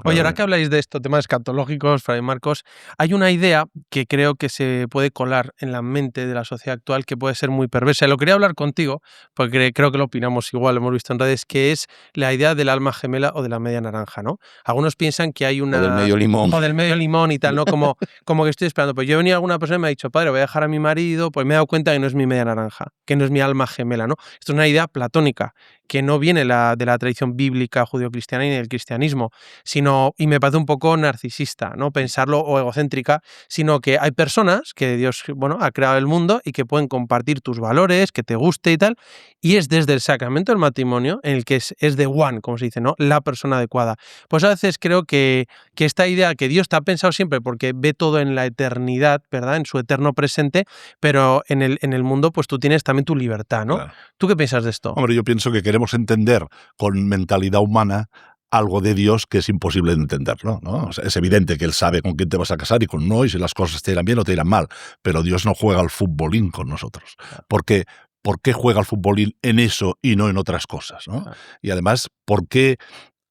Oye, ahora que habláis de esto, temas escatológicos, Fray Marcos, hay una idea que creo que se puede colar en la mente de la sociedad actual que puede ser muy perversa. Lo quería hablar contigo, porque creo que lo opinamos igual, lo hemos visto en redes, que es la idea del alma gemela o de la media naranja, ¿no? Algunos piensan que hay una... O del medio limón. O del medio limón y tal, ¿no? Como que estoy esperando. Pues yo he venido a alguna persona y me ha dicho, padre, voy a dejar a mi marido, pues me he dado cuenta que no es mi media naranja, que no es mi alma gemela, ¿no? Esto es una idea platónica, que no viene de la tradición bíblica judio-cristiana ni del cristianismo, sino, y me parece un poco narcisista, ¿no? Pensarlo, o egocéntrica, sino que hay personas que Dios, ha creado el mundo y que pueden compartir tus valores, que te guste y tal, y es desde el sacramento del matrimonio en el que es the one, como se dice, ¿no? La persona adecuada. Pues a veces creo que esta idea que Dios te ha pensado siempre porque ve todo en la eternidad, ¿verdad? En su eterno presente, pero en el mundo pues tú tienes también tu libertad, ¿no? Claro. ¿Tú qué piensas de esto? Hombre, yo pienso que queremos entender con mentalidad humana algo de Dios que es imposible de entenderlo, ¿no? O sea, es evidente que Él sabe con quién te vas a casar y con no, y si las cosas te irán bien o te irán mal, pero Dios no juega al futbolín con nosotros. ¿Por qué juega al futbolín en eso y no en otras cosas, ¿no? Y además, ¿por qué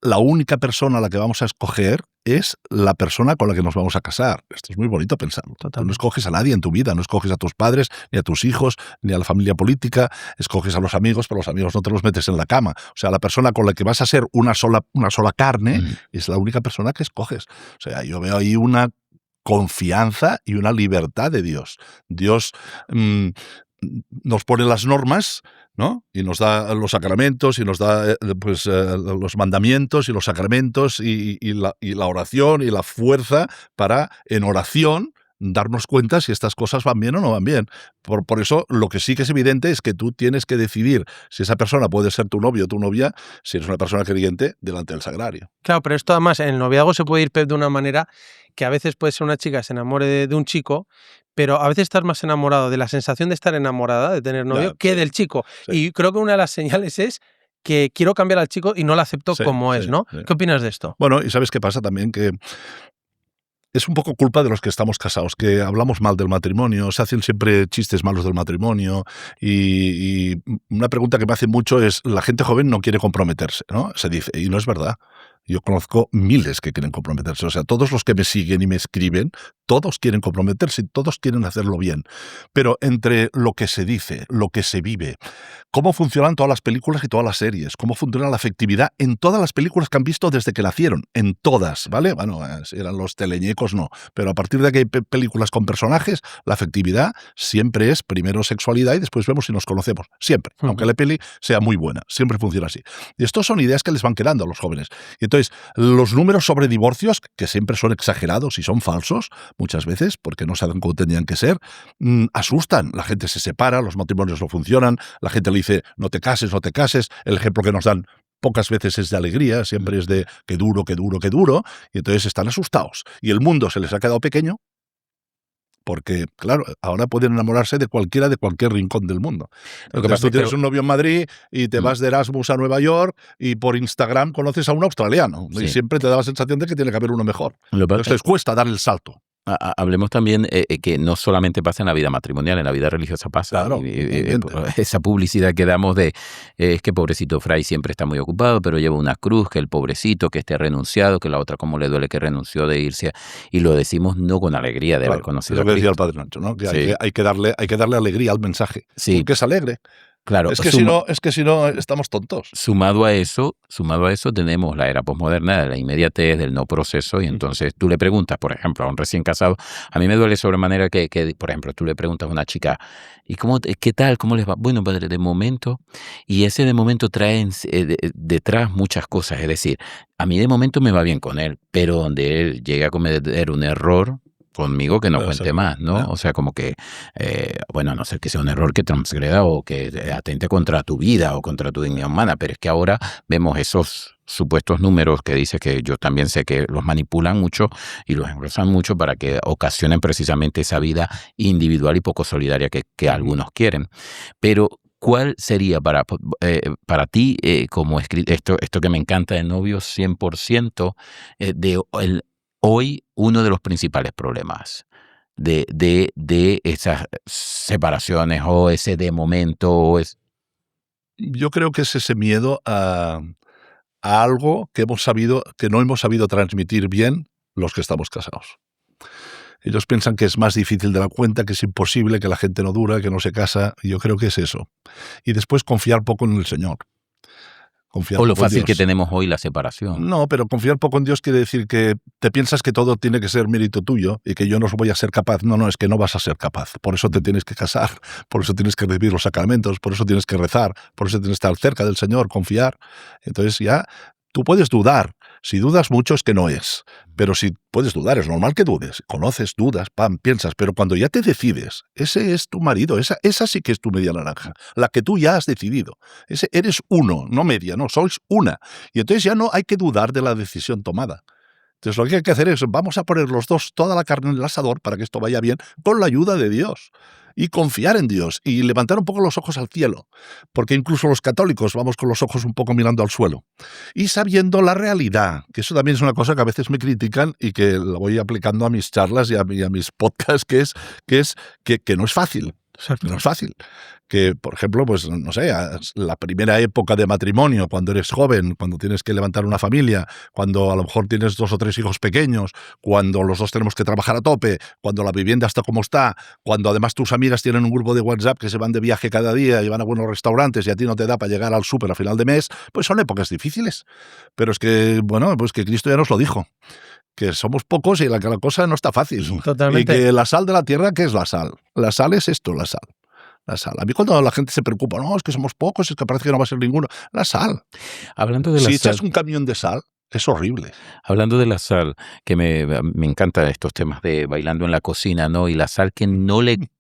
la única persona a la que vamos a escoger es la persona con la que nos vamos a casar. Esto es muy bonito pensarlo. Tú no escoges a nadie en tu vida, no escoges a tus padres, ni a tus hijos, ni a la familia política, escoges a los amigos, pero los amigos no te los metes en la cama. O sea, la persona con la que vas a ser una sola carne es la única persona que escoges. O sea, yo veo ahí una confianza y una libertad de Dios. Dios nos pone las normas, ¿no? Y nos da los sacramentos y nos da los mandamientos y los sacramentos y la oración y la fuerza para, en oración, darnos cuenta si estas cosas van bien o no van bien. Por eso, lo que sí que es evidente es que tú tienes que decidir si esa persona puede ser tu novio o tu novia, si eres una persona creyente, delante del sagrario. Claro, pero esto además, en el noviazgo se puede ir, Pep, de una manera que a veces puede ser una chica que se enamore de un chico, pero a veces estás más enamorado de la sensación de estar enamorada, de tener novio, que del chico. Sí. Y creo que una de las señales es que quiero cambiar al chico y no lo acepto como es, ¿no? Sí. ¿Qué opinas de esto? Bueno, y ¿sabes qué pasa también? Que es un poco culpa de los que estamos casados, que hablamos mal del matrimonio, se hacen siempre chistes malos del matrimonio y una pregunta que me hacen mucho es, la gente joven no quiere comprometerse, ¿no? Se dice, y no es verdad. Yo conozco miles que quieren comprometerse. O sea, todos los que me siguen y me escriben, todos quieren comprometerse y todos quieren hacerlo bien. Pero entre lo que se dice, lo que se vive, cómo funcionan todas las películas y todas las series, cómo funciona la afectividad en todas las películas que han visto desde que nacieron, en todas, ¿vale? Bueno, eran los teleñecos, no. Pero a partir de que hay películas con personajes, la afectividad siempre es primero sexualidad y después vemos si nos conocemos. Siempre. Aunque la peli sea muy buena. Siempre funciona así. Y estos son ideas que les van quedando a los jóvenes. Y entonces, los números sobre divorcios, que siempre son exagerados y son falsos, muchas veces, porque no saben cómo tendrían que ser, asustan. La gente se separa, los matrimonios no funcionan, la gente le dice, no te cases, no te cases. El ejemplo que nos dan pocas veces es de alegría, siempre es de qué duro, qué duro, qué duro, y entonces están asustados. Y el mundo se les ha quedado pequeño, porque, claro, ahora pueden enamorarse de cualquiera de cualquier rincón del mundo. Entonces, tú tienes un novio en Madrid y te vas de Erasmus a Nueva York y por Instagram conoces a un australiano. Sí. Y siempre te da la sensación de que tiene que haber uno mejor. Entonces cuesta dar el salto. Hablemos también que no solamente pasa en la vida matrimonial, en la vida religiosa pasa. Claro, esa publicidad que damos de es que pobrecito Fray siempre está muy ocupado, pero lleva una cruz, que el pobrecito que esté renunciado, que la otra como le duele que renunció de irse, y lo decimos no con alegría de haber conocido a Cristo. Es lo que decía el Padre Nacho, ¿no? Que hay que darle alegría al mensaje, porque es alegre. Claro, es que si no estamos tontos. Sumado a eso tenemos la era posmoderna de la inmediatez, del no proceso, y entonces tú le preguntas, por ejemplo, a un recién casado, a mí me duele sobremanera que por ejemplo, tú le preguntas a una chica, ¿y qué tal? ¿Cómo les va? Bueno, padre, de momento, y ese de momento trae detrás muchas cosas, es decir, a mí de momento me va bien con él, pero donde él llega a cometer un error conmigo, que no cuente más, ¿no? O sea, como que, bueno, a no ser que sea un error que transgreda o que atente contra tu vida o contra tu dignidad humana, pero es que ahora vemos esos supuestos números que dice que yo también sé que los manipulan mucho y los engrosan mucho para que ocasionen precisamente esa vida individual y poco solidaria que algunos quieren. Pero ¿cuál sería para ti, como esto que me encanta de Novios 100%, hoy uno de los principales problemas de esas separaciones o ese de momento? Yo creo que es ese miedo a algo que no hemos sabido transmitir bien los que estamos casados. Ellos piensan que es más difícil de la cuenta, que es imposible, que la gente no dura, que no se casa. Y yo creo que es eso. Y después confiar poco en el Señor. O lo fácil que tenemos hoy la separación. No, pero confiar poco en Dios quiere decir que te piensas que todo tiene que ser mérito tuyo y que yo no voy a ser capaz. No, es que no vas a ser capaz. Por eso te tienes que casar, por eso tienes que recibir los sacramentos, por eso tienes que rezar, por eso tienes que estar cerca del Señor, confiar. Entonces ya tú puedes dudar. Si dudas mucho es que no es. Pero si puedes dudar, es normal que dudes. Conoces, dudas, piensas. Pero cuando ya te decides, ese es tu marido. Esa sí que es tu media naranja. La que tú ya has decidido. Eres uno, no media, no, sois una. Y entonces ya no hay que dudar de la decisión tomada. Entonces lo que hay que hacer es, vamos a poner los dos toda la carne en el asador para que esto vaya bien, con la ayuda de Dios. Y confiar en Dios y levantar un poco los ojos al cielo, porque incluso los católicos vamos con los ojos un poco mirando al suelo y sabiendo la realidad, que eso también es una cosa que a veces me critican y que la voy aplicando a mis charlas y a mis podcasts, que no es fácil. Exacto. No es fácil. Que, por ejemplo, pues no sé, la primera época de matrimonio, cuando eres joven, cuando tienes que levantar una familia, cuando a lo mejor tienes 2 o 3 hijos pequeños, cuando los dos tenemos que trabajar a tope, cuando la vivienda está como está, cuando además tus amigas tienen un grupo de WhatsApp que se van de viaje cada día y van a buenos restaurantes y a ti no te da para llegar al súper a final de mes, pues son épocas difíciles. Pero es que, bueno, pues que Cristo ya nos lo dijo. Que somos pocos y la cosa no está fácil. Totalmente. Y que la sal de la tierra, ¿qué es la sal? La sal es esto, la sal. La sal. A mí cuando la gente se preocupa, no, es que somos pocos, es que parece que no va a ser ninguno. La sal. Hablando de la sal. Si echas un camión de sal, es horrible. Hablando de la sal, que me encantan estos temas de bailando en la cocina, ¿no? Y la sal que no le...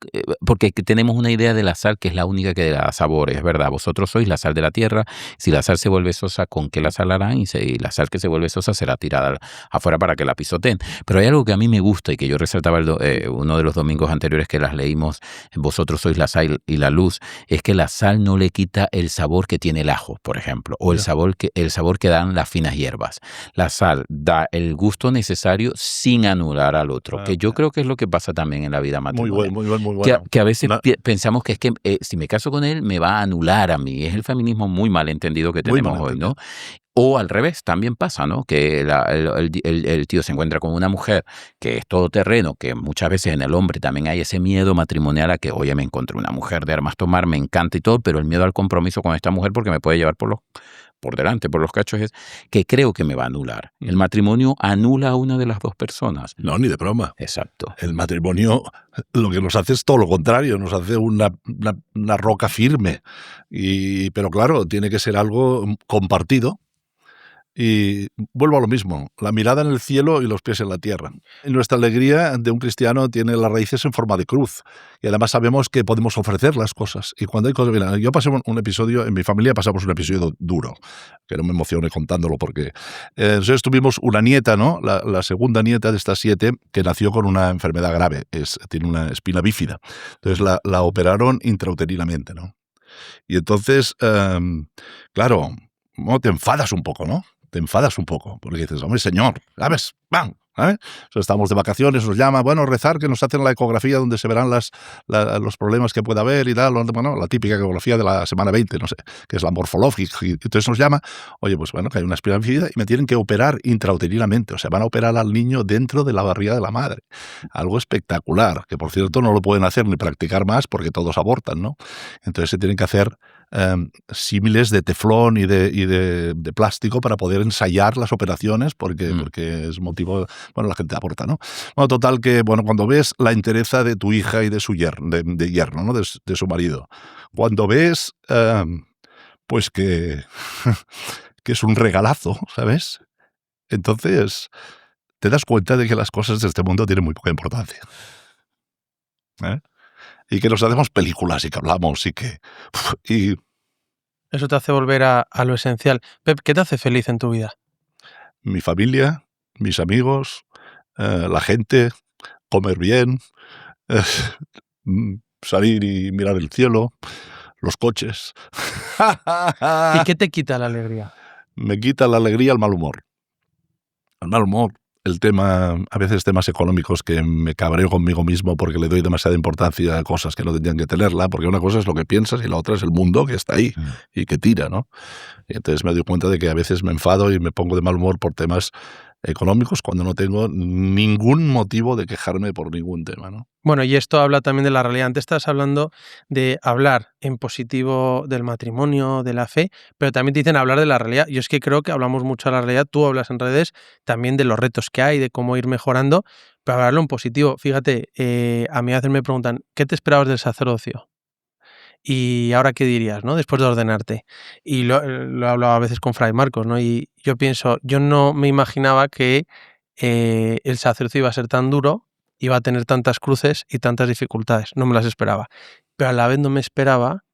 porque tenemos una idea de la sal que es la única que da sabor, es verdad. Vosotros sois la sal de la tierra. Si la sal se vuelve sosa, ¿con qué la salarán? Y la sal que se vuelve sosa será tirada afuera para que la pisoteen. Pero hay algo que a mí me gusta y que yo resaltaba uno de los domingos anteriores que las leímos, vosotros sois la sal y la luz, es que la sal no le quita el sabor que tiene el ajo, por ejemplo, o el sabor que dan las finas hierbas. La sal da el gusto necesario sin anular al otro, que yo creo que es lo que pasa también en la vida matrimonial. Muy bueno. Que a veces pensamos que es que si me caso con él me va a anular a mí. Es el feminismo muy malentendido que tenemos hoy, ¿no? O al revés, también pasa, ¿no? Que el tío se encuentra con una mujer que es todoterreno, que muchas veces en el hombre también hay ese miedo matrimonial a que, oye, me encontré una mujer de armas tomar, me encanta y todo, pero el miedo al compromiso con esta mujer porque me puede llevar por delante, por los cachos, es que creo que me va a anular. El matrimonio anula a una de las dos personas. No, ni de broma. Exacto. El matrimonio lo que nos hace es todo lo contrario, nos hace una roca firme. Pero claro, tiene que ser algo compartido. Y vuelvo a lo mismo, la mirada en el cielo y los pies en la tierra. Y nuestra alegría de un cristiano tiene las raíces en forma de cruz. Y además sabemos que podemos ofrecer las cosas. Y cuando hay cosas... Mira, yo pasé un episodio, en mi familia pasamos un episodio duro, que no me emocione contándolo porque... entonces tuvimos una nieta, ¿no? La segunda nieta de estas 7, que nació con una enfermedad grave, tiene una espina bífida. Entonces la operaron intrauterinamente, ¿no? Y entonces, claro, te enfadas un poco, ¿no? Te enfadas un poco, porque dices, hombre, señor, ¿sabes? ¡Bam! ¿Sabes? Estamos de vacaciones, nos llama, bueno, rezar que nos hacen la ecografía donde se verán los problemas que pueda haber y tal, bueno, la típica ecografía de la semana 20, no sé, que es la morfológica, y entonces nos llama, oye, pues bueno, que hay una espina bífida y me tienen que operar intrauterinamente, o sea, van a operar al niño dentro de la barriga de la madre. Algo espectacular, que por cierto no lo pueden hacer ni practicar más porque todos abortan, ¿no? Entonces se tienen que hacer símiles de teflón y de plástico para poder ensayar las operaciones porque es motivo, bueno, la gente aporta, ¿no? Bueno, total que, bueno, cuando ves la entereza de tu hija y de su yerno, ¿no? De su marido, cuando ves, pues que es un regalazo, ¿sabes? Entonces te das cuenta de que las cosas de este mundo tienen muy poca importancia. Y que nos hacemos películas y que hablamos y eso te hace volver a lo esencial. Pep, ¿qué te hace feliz en tu vida? Mi familia, mis amigos, la gente, comer bien, salir y mirar el cielo, los coches. ¿Y qué te quita la alegría? Me quita la alegría el mal humor. El mal humor. A veces temas económicos que me cabreo conmigo mismo porque le doy demasiada importancia a cosas que no tendrían que tenerla, porque una cosa es lo que piensas y la otra es el mundo que está ahí y que tira, ¿no? Y entonces me doy cuenta de que a veces me enfado y me pongo de mal humor por temas económicos cuando no tengo ningún motivo de quejarme por ningún tema, ¿no? Bueno, y esto habla también de la realidad. Antes estás hablando de hablar en positivo del matrimonio, de la fe, pero también te dicen hablar de la realidad. Yo es que creo que hablamos mucho de la realidad, tú hablas en redes también de los retos que hay, de cómo ir mejorando, pero hablarlo en positivo. Fíjate, a mí a veces me preguntan, ¿qué te esperabas del sacerdocio? ¿Y ahora qué dirías, no? Después de ordenarte. Y lo he hablado a veces con Fray Marcos, ¿no? Y yo pienso, yo no me imaginaba que el sacerdocio iba a ser tan duro, iba a tener tantas cruces y tantas dificultades. No me las esperaba. Pero a la vez no me esperaba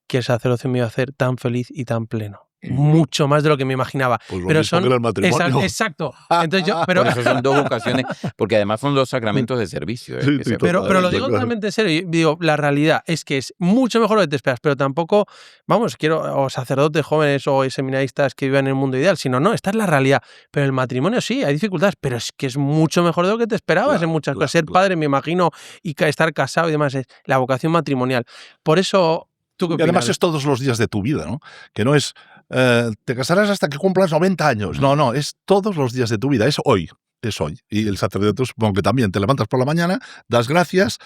que el sacerdocio me iba a hacer tan feliz y tan pleno. mucho más de lo que me imaginaba. Pues pero son el matrimonio. Exacto. Entonces pero eso son 2 vocaciones, porque además son 2 sacramentos de servicio. Sí, pero lo digo totalmente en serio. Yo digo, la realidad es que es mucho mejor lo que te esperas, pero tampoco, o sacerdotes jóvenes o seminaristas que vivan en el mundo ideal, sino no, esta es la realidad. Pero el matrimonio sí, hay dificultades, pero es que es mucho mejor de lo que te esperabas en muchas cosas. Ser padre, me imagino, y estar casado y demás, es la vocación matrimonial. Por eso, ¿tú qué opinas? Y además es todos los días de tu vida, ¿no? Que no es, te casarás hasta que cumplas 90 años. No, es todos los días de tu vida, es hoy. Es hoy. Y el sacerdote, supongo que también te levantas por la mañana, das gracias,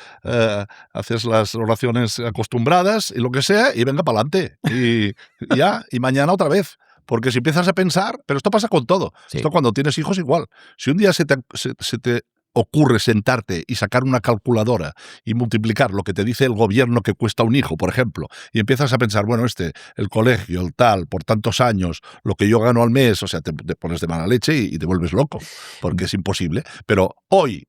haces las oraciones acostumbradas y lo que sea, y venga para adelante. Y mañana otra vez. Porque si empiezas a pensar, pero esto pasa con todo. Sí. Esto cuando tienes hijos igual. Si un día se te ocurre sentarte y sacar una calculadora y multiplicar lo que te dice el gobierno que cuesta un hijo, por ejemplo, y empiezas a pensar, bueno, el colegio, el tal, por tantos años, lo que yo gano al mes, o sea, te pones de mala leche y te vuelves loco, porque es imposible. Pero hoy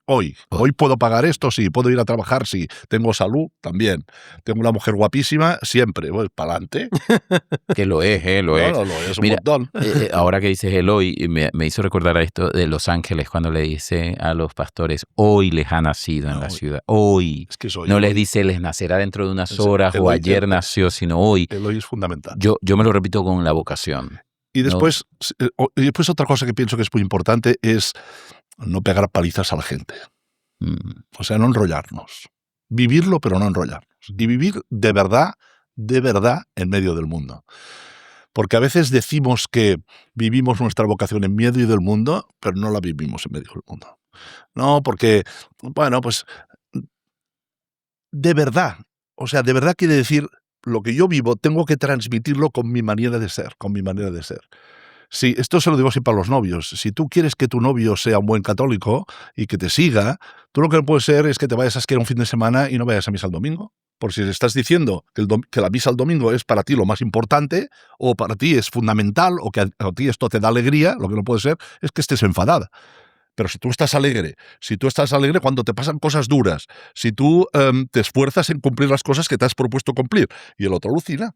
puedo pagar esto, sí, puedo ir a trabajar, sí, tengo salud, también. Tengo una mujer guapísima, siempre, pues, para adelante. Que lo es, lo es. No, lo es un Mira, montón. Ahora que dices el hoy, me hizo recordar a esto de Los Ángeles, cuando le dice a los pastores, hoy les ha nacido en la ciudad. Hoy. Es que no hoy. Les dice les nacerá dentro de unas horas o ayer nació, sino hoy. El hoy es fundamental. Yo me lo repito con la vocación. Y después otra cosa que pienso que es muy importante es no pegar palizas a la gente. O sea, no enrollarnos. Vivirlo, pero no enrollarnos. Y vivir de verdad en medio del mundo. Porque a veces decimos que vivimos nuestra vocación en medio del mundo, pero no la vivimos en medio del mundo. No, porque, bueno, pues de verdad, o sea, de verdad quiere decir, lo que yo vivo tengo que transmitirlo con mi manera de ser, Sí, esto se lo digo siempre a los novios. Si tú quieres que tu novio sea un buen católico y que te siga, tú lo que no puede ser es que te vayas a esquiar un fin de semana y no vayas a misa el domingo. Por si estás diciendo que la misa el domingo es para ti lo más importante, o para ti es fundamental, o que a ti esto te da alegría, lo que no puede ser es que estés enfadada. Pero si tú estás alegre cuando te pasan cosas duras, si tú te esfuerzas en cumplir las cosas que te has propuesto cumplir, y el otro alucina.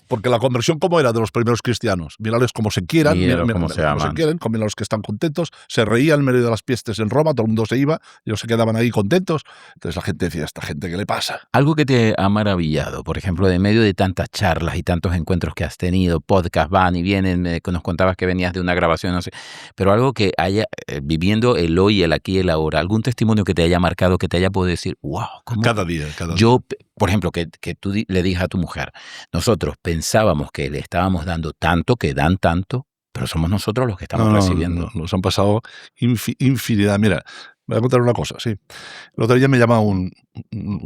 Porque la conversión, ¿cómo era de los primeros cristianos? Mírales cómo se quieran, cómo se quieren, comen a los que están contentos, se reían en medio de las fiestas en Roma, todo el mundo se iba, ellos se quedaban ahí contentos. Entonces la gente decía, ¿esta gente qué le pasa? Algo que te ha maravillado, por ejemplo, de medio de tantas charlas y tantos encuentros que has tenido, podcasts van y vienen, nos contabas que venías de una grabación, no sé, pero algo que haya, viviendo el hoy, el aquí y el ahora, algún testimonio que te haya marcado, que te haya podido decir, wow, ¿cómo? Cada día. Yo, por ejemplo, que tú le digas a tu mujer, nosotros pensábamos que le estábamos dando tanto, que dan tanto, pero somos nosotros los que estamos recibiendo. Nos han pasado infinidad. Mira, voy a contar una cosa, sí. El otro día me llama un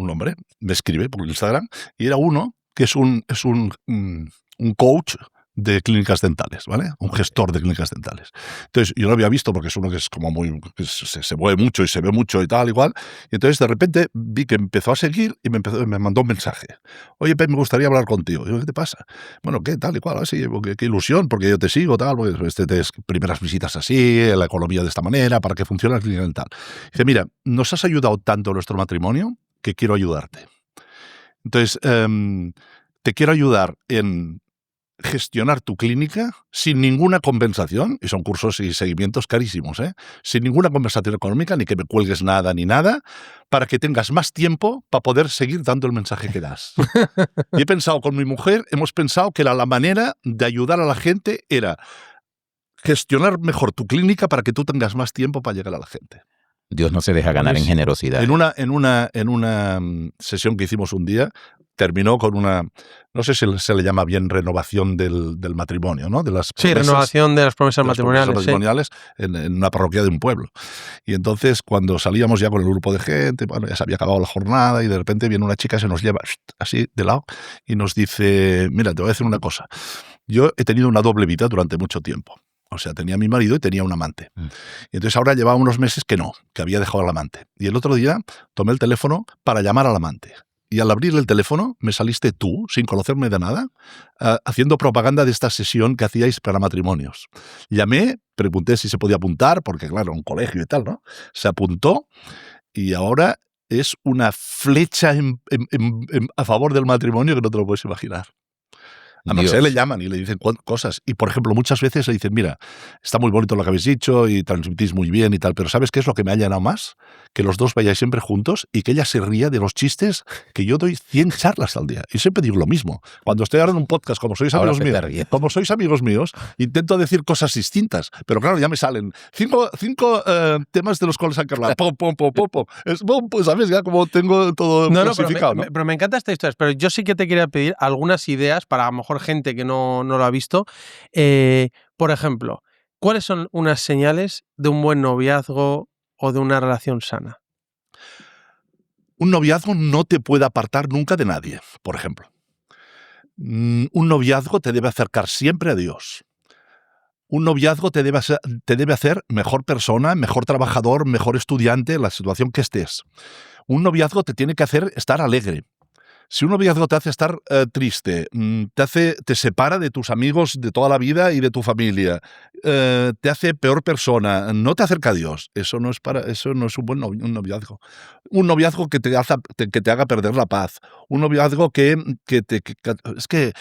hombre, me escribe por Instagram, y era uno que es un coach de clínicas dentales, ¿vale? Un gestor de clínicas dentales. Entonces, yo lo había visto porque es uno que es como muy... se mueve mucho y se ve mucho y tal, igual. Y entonces, de repente, vi que empezó a seguir y me mandó un mensaje. Oye, Pep, me gustaría hablar contigo. Y yo, ¿qué te pasa? Bueno, ¿qué? Tal y cual. Así, qué ilusión, porque yo te sigo, tal, porque primeras visitas así, la economía de esta manera, para que funcione la clínica dental. Dice, mira, nos has ayudado tanto en nuestro matrimonio que quiero ayudarte. Entonces, te quiero ayudar en gestionar tu clínica sin ninguna compensación, y son cursos y seguimientos carísimos, sin ninguna compensación económica, ni que me cuelgues nada ni nada, para que tengas más tiempo para poder seguir dando el mensaje que das. Y he pensado con mi mujer, hemos pensado que la manera de ayudar a la gente era gestionar mejor tu clínica para que tú tengas más tiempo para llegar a la gente. Dios no se deja ganar en generosidad. En una sesión que hicimos un día, terminó con una, no sé si se le llama bien renovación del matrimonio, ¿no? De las promesas, renovación de las promesas matrimoniales. En una parroquia de un pueblo. Y entonces, cuando salíamos ya con el grupo de gente, bueno, ya se había acabado la jornada y de repente viene una chica, se nos lleva así de lado y nos dice, mira, te voy a decir una cosa. Yo he tenido una doble vida durante mucho tiempo. O sea, tenía a mi marido y tenía un amante. Y entonces ahora llevaba unos meses que había dejado al amante. Y el otro día tomé el teléfono para llamar al amante. Y al abrir el teléfono me saliste tú, sin conocerme de nada, haciendo propaganda de esta sesión que hacíais para matrimonios. Llamé, pregunté si se podía apuntar, porque claro, un colegio y tal, ¿no? Se apuntó y ahora es una flecha a favor del matrimonio que no te lo puedes imaginar. A Mercè le llaman y le dicen cosas. Y, por ejemplo, muchas veces le dicen, mira, está muy bonito lo que habéis dicho y transmitís muy bien y tal, pero ¿sabes qué es lo que me ha llenado más? Que los dos vayáis siempre juntos y que ella se ría de los chistes, que yo doy 100 charlas al día. Y siempre digo lo mismo. Cuando estoy ahora en un podcast, como sois amigos míos, intento decir cosas distintas. Pero claro, ya me salen cinco temas de los cuales hay que hablar. Es, pues, ¿sabes? Ya como tengo todo clasificado. Pero me encanta esta historia. Pero yo sí que te quería pedir algunas ideas para a lo mejor gente que no lo ha visto. Por ejemplo, ¿cuáles son unas señales de un buen noviazgo o de una relación sana? Un noviazgo no te puede apartar nunca de nadie, por ejemplo. Un noviazgo te debe acercar siempre a Dios. Un noviazgo te debe hacer mejor persona, mejor trabajador, mejor estudiante, en la situación que estés. Un noviazgo te tiene que hacer estar alegre. Si un noviazgo te hace estar triste, te separa de tus amigos de toda la vida y de tu familia, te hace peor persona, no te acerca a Dios, eso no es un buen noviazgo. Un noviazgo que te haga perder la paz. Un noviazgo es que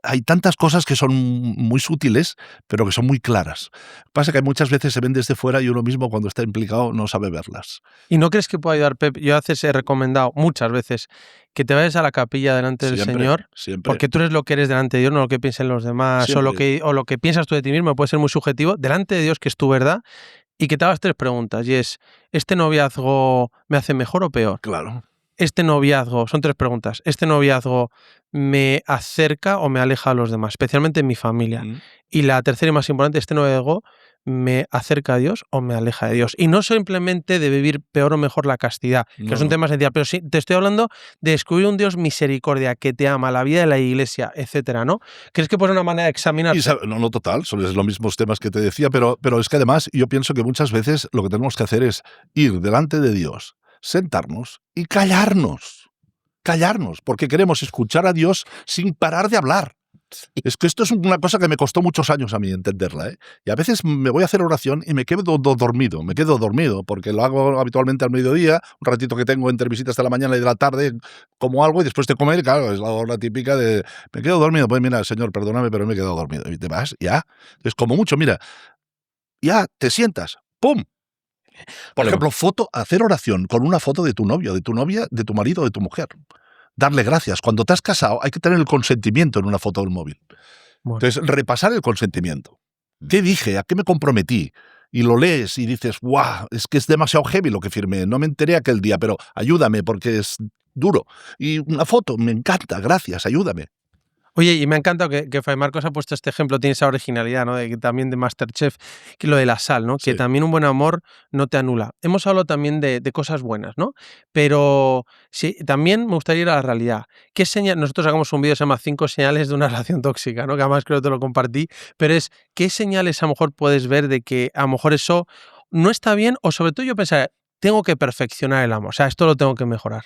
hay tantas cosas que son muy sutiles, pero que son muy claras. Pasa que muchas veces se ven desde fuera y uno mismo cuando está implicado no sabe verlas. ¿Y no crees que puede ayudar, Pep? Yo he recomendado muchas veces que te vayas a la capilla delante del Señor, porque tú eres lo que eres delante de Dios, no lo que piensen los demás, o lo que piensas tú de ti mismo, puede ser muy subjetivo, delante de Dios, que es tu verdad, y que te hagas 3 preguntas, y es, ¿este noviazgo me hace mejor o peor? Claro. Este noviazgo, son 3 preguntas, ¿este noviazgo me acerca o me aleja a los demás, especialmente en mi familia? Y la tercera y más importante, ¿este noviazgo me acerca a Dios o me aleja de Dios? Y no simplemente de vivir peor o mejor la castidad, que es un tema esencial, pero sí te estoy hablando de descubrir un Dios misericordia que te ama, la vida de la iglesia, etcétera, ¿no? ¿Crees que es una manera de examinar? No, total, son los mismos temas que te decía, pero es que además yo pienso que muchas veces lo que tenemos que hacer es ir delante de Dios, sentarnos y callarnos, porque queremos escuchar a Dios sin parar de hablar. Es que esto es una cosa que me costó muchos años a mí entenderla, ¿eh? Y a veces me voy a hacer oración y me quedo dormido, porque lo hago habitualmente al mediodía, un ratito que tengo entre visitas de la mañana y de la tarde, como algo y después de comer, claro, es la hora típica de me quedo dormido. Pues mira, Señor, perdóname, pero me he quedado dormido. Y te vas, ya. Es como mucho, mira, ya te sientas, ¡pum! Por ejemplo, hacer oración con una foto de tu novio, de tu novia, de tu marido, de tu mujer. Darle gracias. Cuando te has casado hay que tener el consentimiento en una foto del móvil. Bueno. Entonces, repasar el consentimiento. ¿Qué dije? ¿A qué me comprometí? Y lo lees y dices, ¡guau! Es que es demasiado heavy lo que firmé. No me enteré aquel día, pero ayúdame porque es duro. Y una foto, me encanta, gracias, ayúdame. Oye, y me ha encantado que Fray Marcos ha puesto este ejemplo, tiene esa originalidad, ¿no? También de MasterChef, que lo de la sal, ¿no? Sí. Que también un buen amor no te anula. Hemos hablado también de cosas buenas, ¿no? Pero sí, también me gustaría ir a la realidad. ¿Qué señal? Nosotros sacamos un vídeo que se llama 5 señales de una relación tóxica, ¿no? Que además creo que te lo compartí, pero es, ¿qué señales a lo mejor puedes ver de que a lo mejor eso no está bien? O sobre todo yo pensaba, tengo que perfeccionar el amor, o sea, esto lo tengo que mejorar.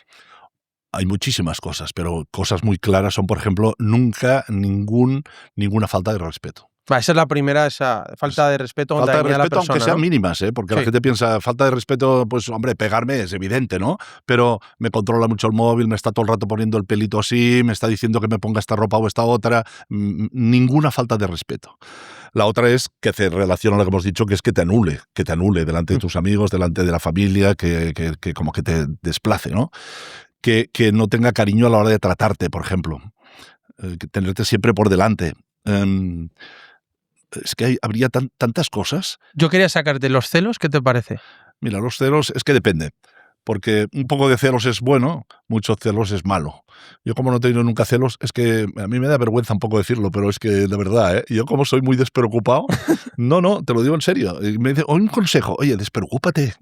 Hay muchísimas cosas, pero cosas muy claras son, por ejemplo, nunca ninguna falta de respeto. Esa es la primera, esa falta de respeto. Falta de respeto, persona, aunque sean mínimas, ¿eh? Porque sí. La gente piensa, falta de respeto, pues hombre, pegarme es evidente, ¿no? Pero me controla mucho el móvil, me está todo el rato poniendo el pelito así, me está diciendo que me ponga esta ropa o esta otra. Ninguna falta de respeto. La otra es que se relaciona a lo que hemos dicho, que es que te anule delante de tus amigos, delante de la familia, que como que te desplace, ¿no? Que no tenga cariño a la hora de tratarte, por ejemplo. Tenerte siempre por delante. Es que habría tantas cosas. Yo quería sacarte los celos, ¿qué te parece? Mira, los celos es que depende. Porque un poco de celos es bueno, muchos celos es malo. Yo como no he tenido nunca celos, es que a mí me da vergüenza un poco decirlo, pero es que de verdad, ¿eh? Yo como soy muy despreocupado, no, te lo digo en serio. Y me dice, un consejo, oye, despreocúpate,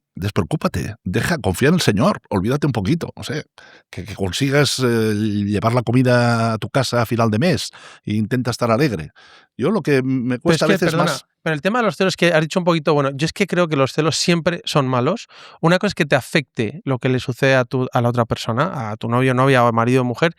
confía en el Señor, olvídate un poquito, no sé, que consigas llevar la comida a tu casa a final de mes e intenta estar alegre. Yo lo que me cuesta a veces más... Pero el tema de los celos que has dicho un poquito, bueno, yo es que creo que los celos siempre son malos. Una cosa es que te afecte lo que le sucede a la otra persona, a tu novio, novia o marido o mujer,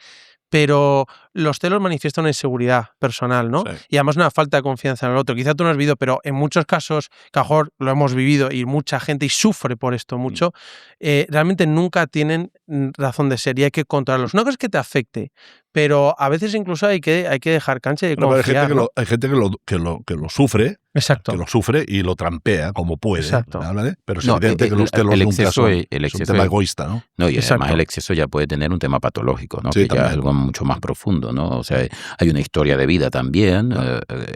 pero los celos manifiestan una inseguridad personal, ¿no? Sí. Y además una falta de confianza en el otro. Quizá tú no has vivido, pero en muchos casos, que a lo mejor lo hemos vivido y mucha gente y sufre por esto mucho, realmente nunca tienen razón de ser y hay que controlarlos. No es que te afecte, pero a veces incluso hay que dejar cancha y confiar. Hay gente que lo sufre. Exacto. Que lo sufre y lo trampea como puede. Exacto. ¿Vale? Pero es evidente que los celos nunca son un tema egoísta, ¿no? No, y además el exceso ya puede tener un tema patológico, ¿no? Sí, que ya es algo mucho más profundo, ¿no? O sea, hay una historia de vida también,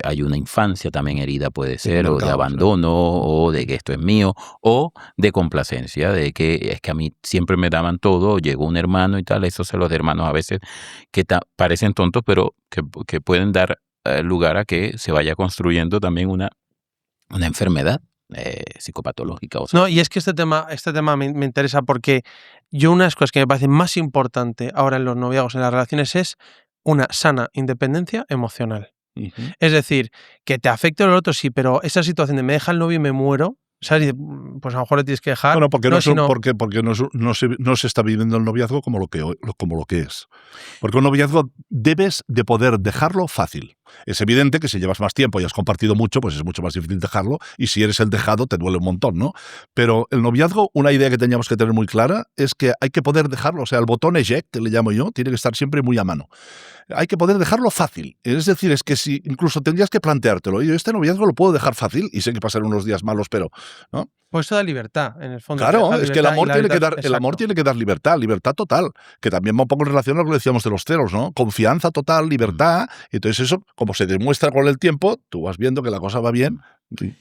hay una infancia también herida puede ser, o de abandono, o de que esto es mío, o de complacencia, de que es que a mí siempre me daban todo, llegó un hermano y tal, esos celos de hermanos a veces que parecen tontos, pero que pueden dar lugar a que se vaya construyendo también una enfermedad psicopatológica. O sea. No, y es que este tema me interesa porque yo una de las cosas que me parece más importante ahora en los noviazgos, en las relaciones, es una sana independencia emocional. Uh-huh. Es decir, que te afecte lo otro, sí, pero esa situación de me deja el novio y me muero, ¿sabes? Pues a lo mejor le tienes que dejar. Bueno, porque no se está viviendo el noviazgo como lo que es. Porque un noviazgo debes de poder dejarlo fácil. Es evidente que si llevas más tiempo y has compartido mucho, pues es mucho más difícil dejarlo, y si eres el dejado te duele un montón, ¿no? Pero el noviazgo, una idea que teníamos que tener muy clara es que hay que poder dejarlo, o sea, el botón eject, le llamo yo, tiene que estar siempre muy a mano. Hay que poder dejarlo fácil. Es decir, es que si incluso tendrías que planteártelo, yo este noviazgo lo puedo dejar fácil y sé que pasarán unos días malos, pero ¿no? Pues eso da libertad, en el fondo. Claro, es que el amor tiene que dar libertad total, que también va un poco en relación a lo que decíamos de los celos, ¿no? Confianza total, libertad, y entonces eso, como se demuestra con el tiempo, tú vas viendo que la cosa va bien.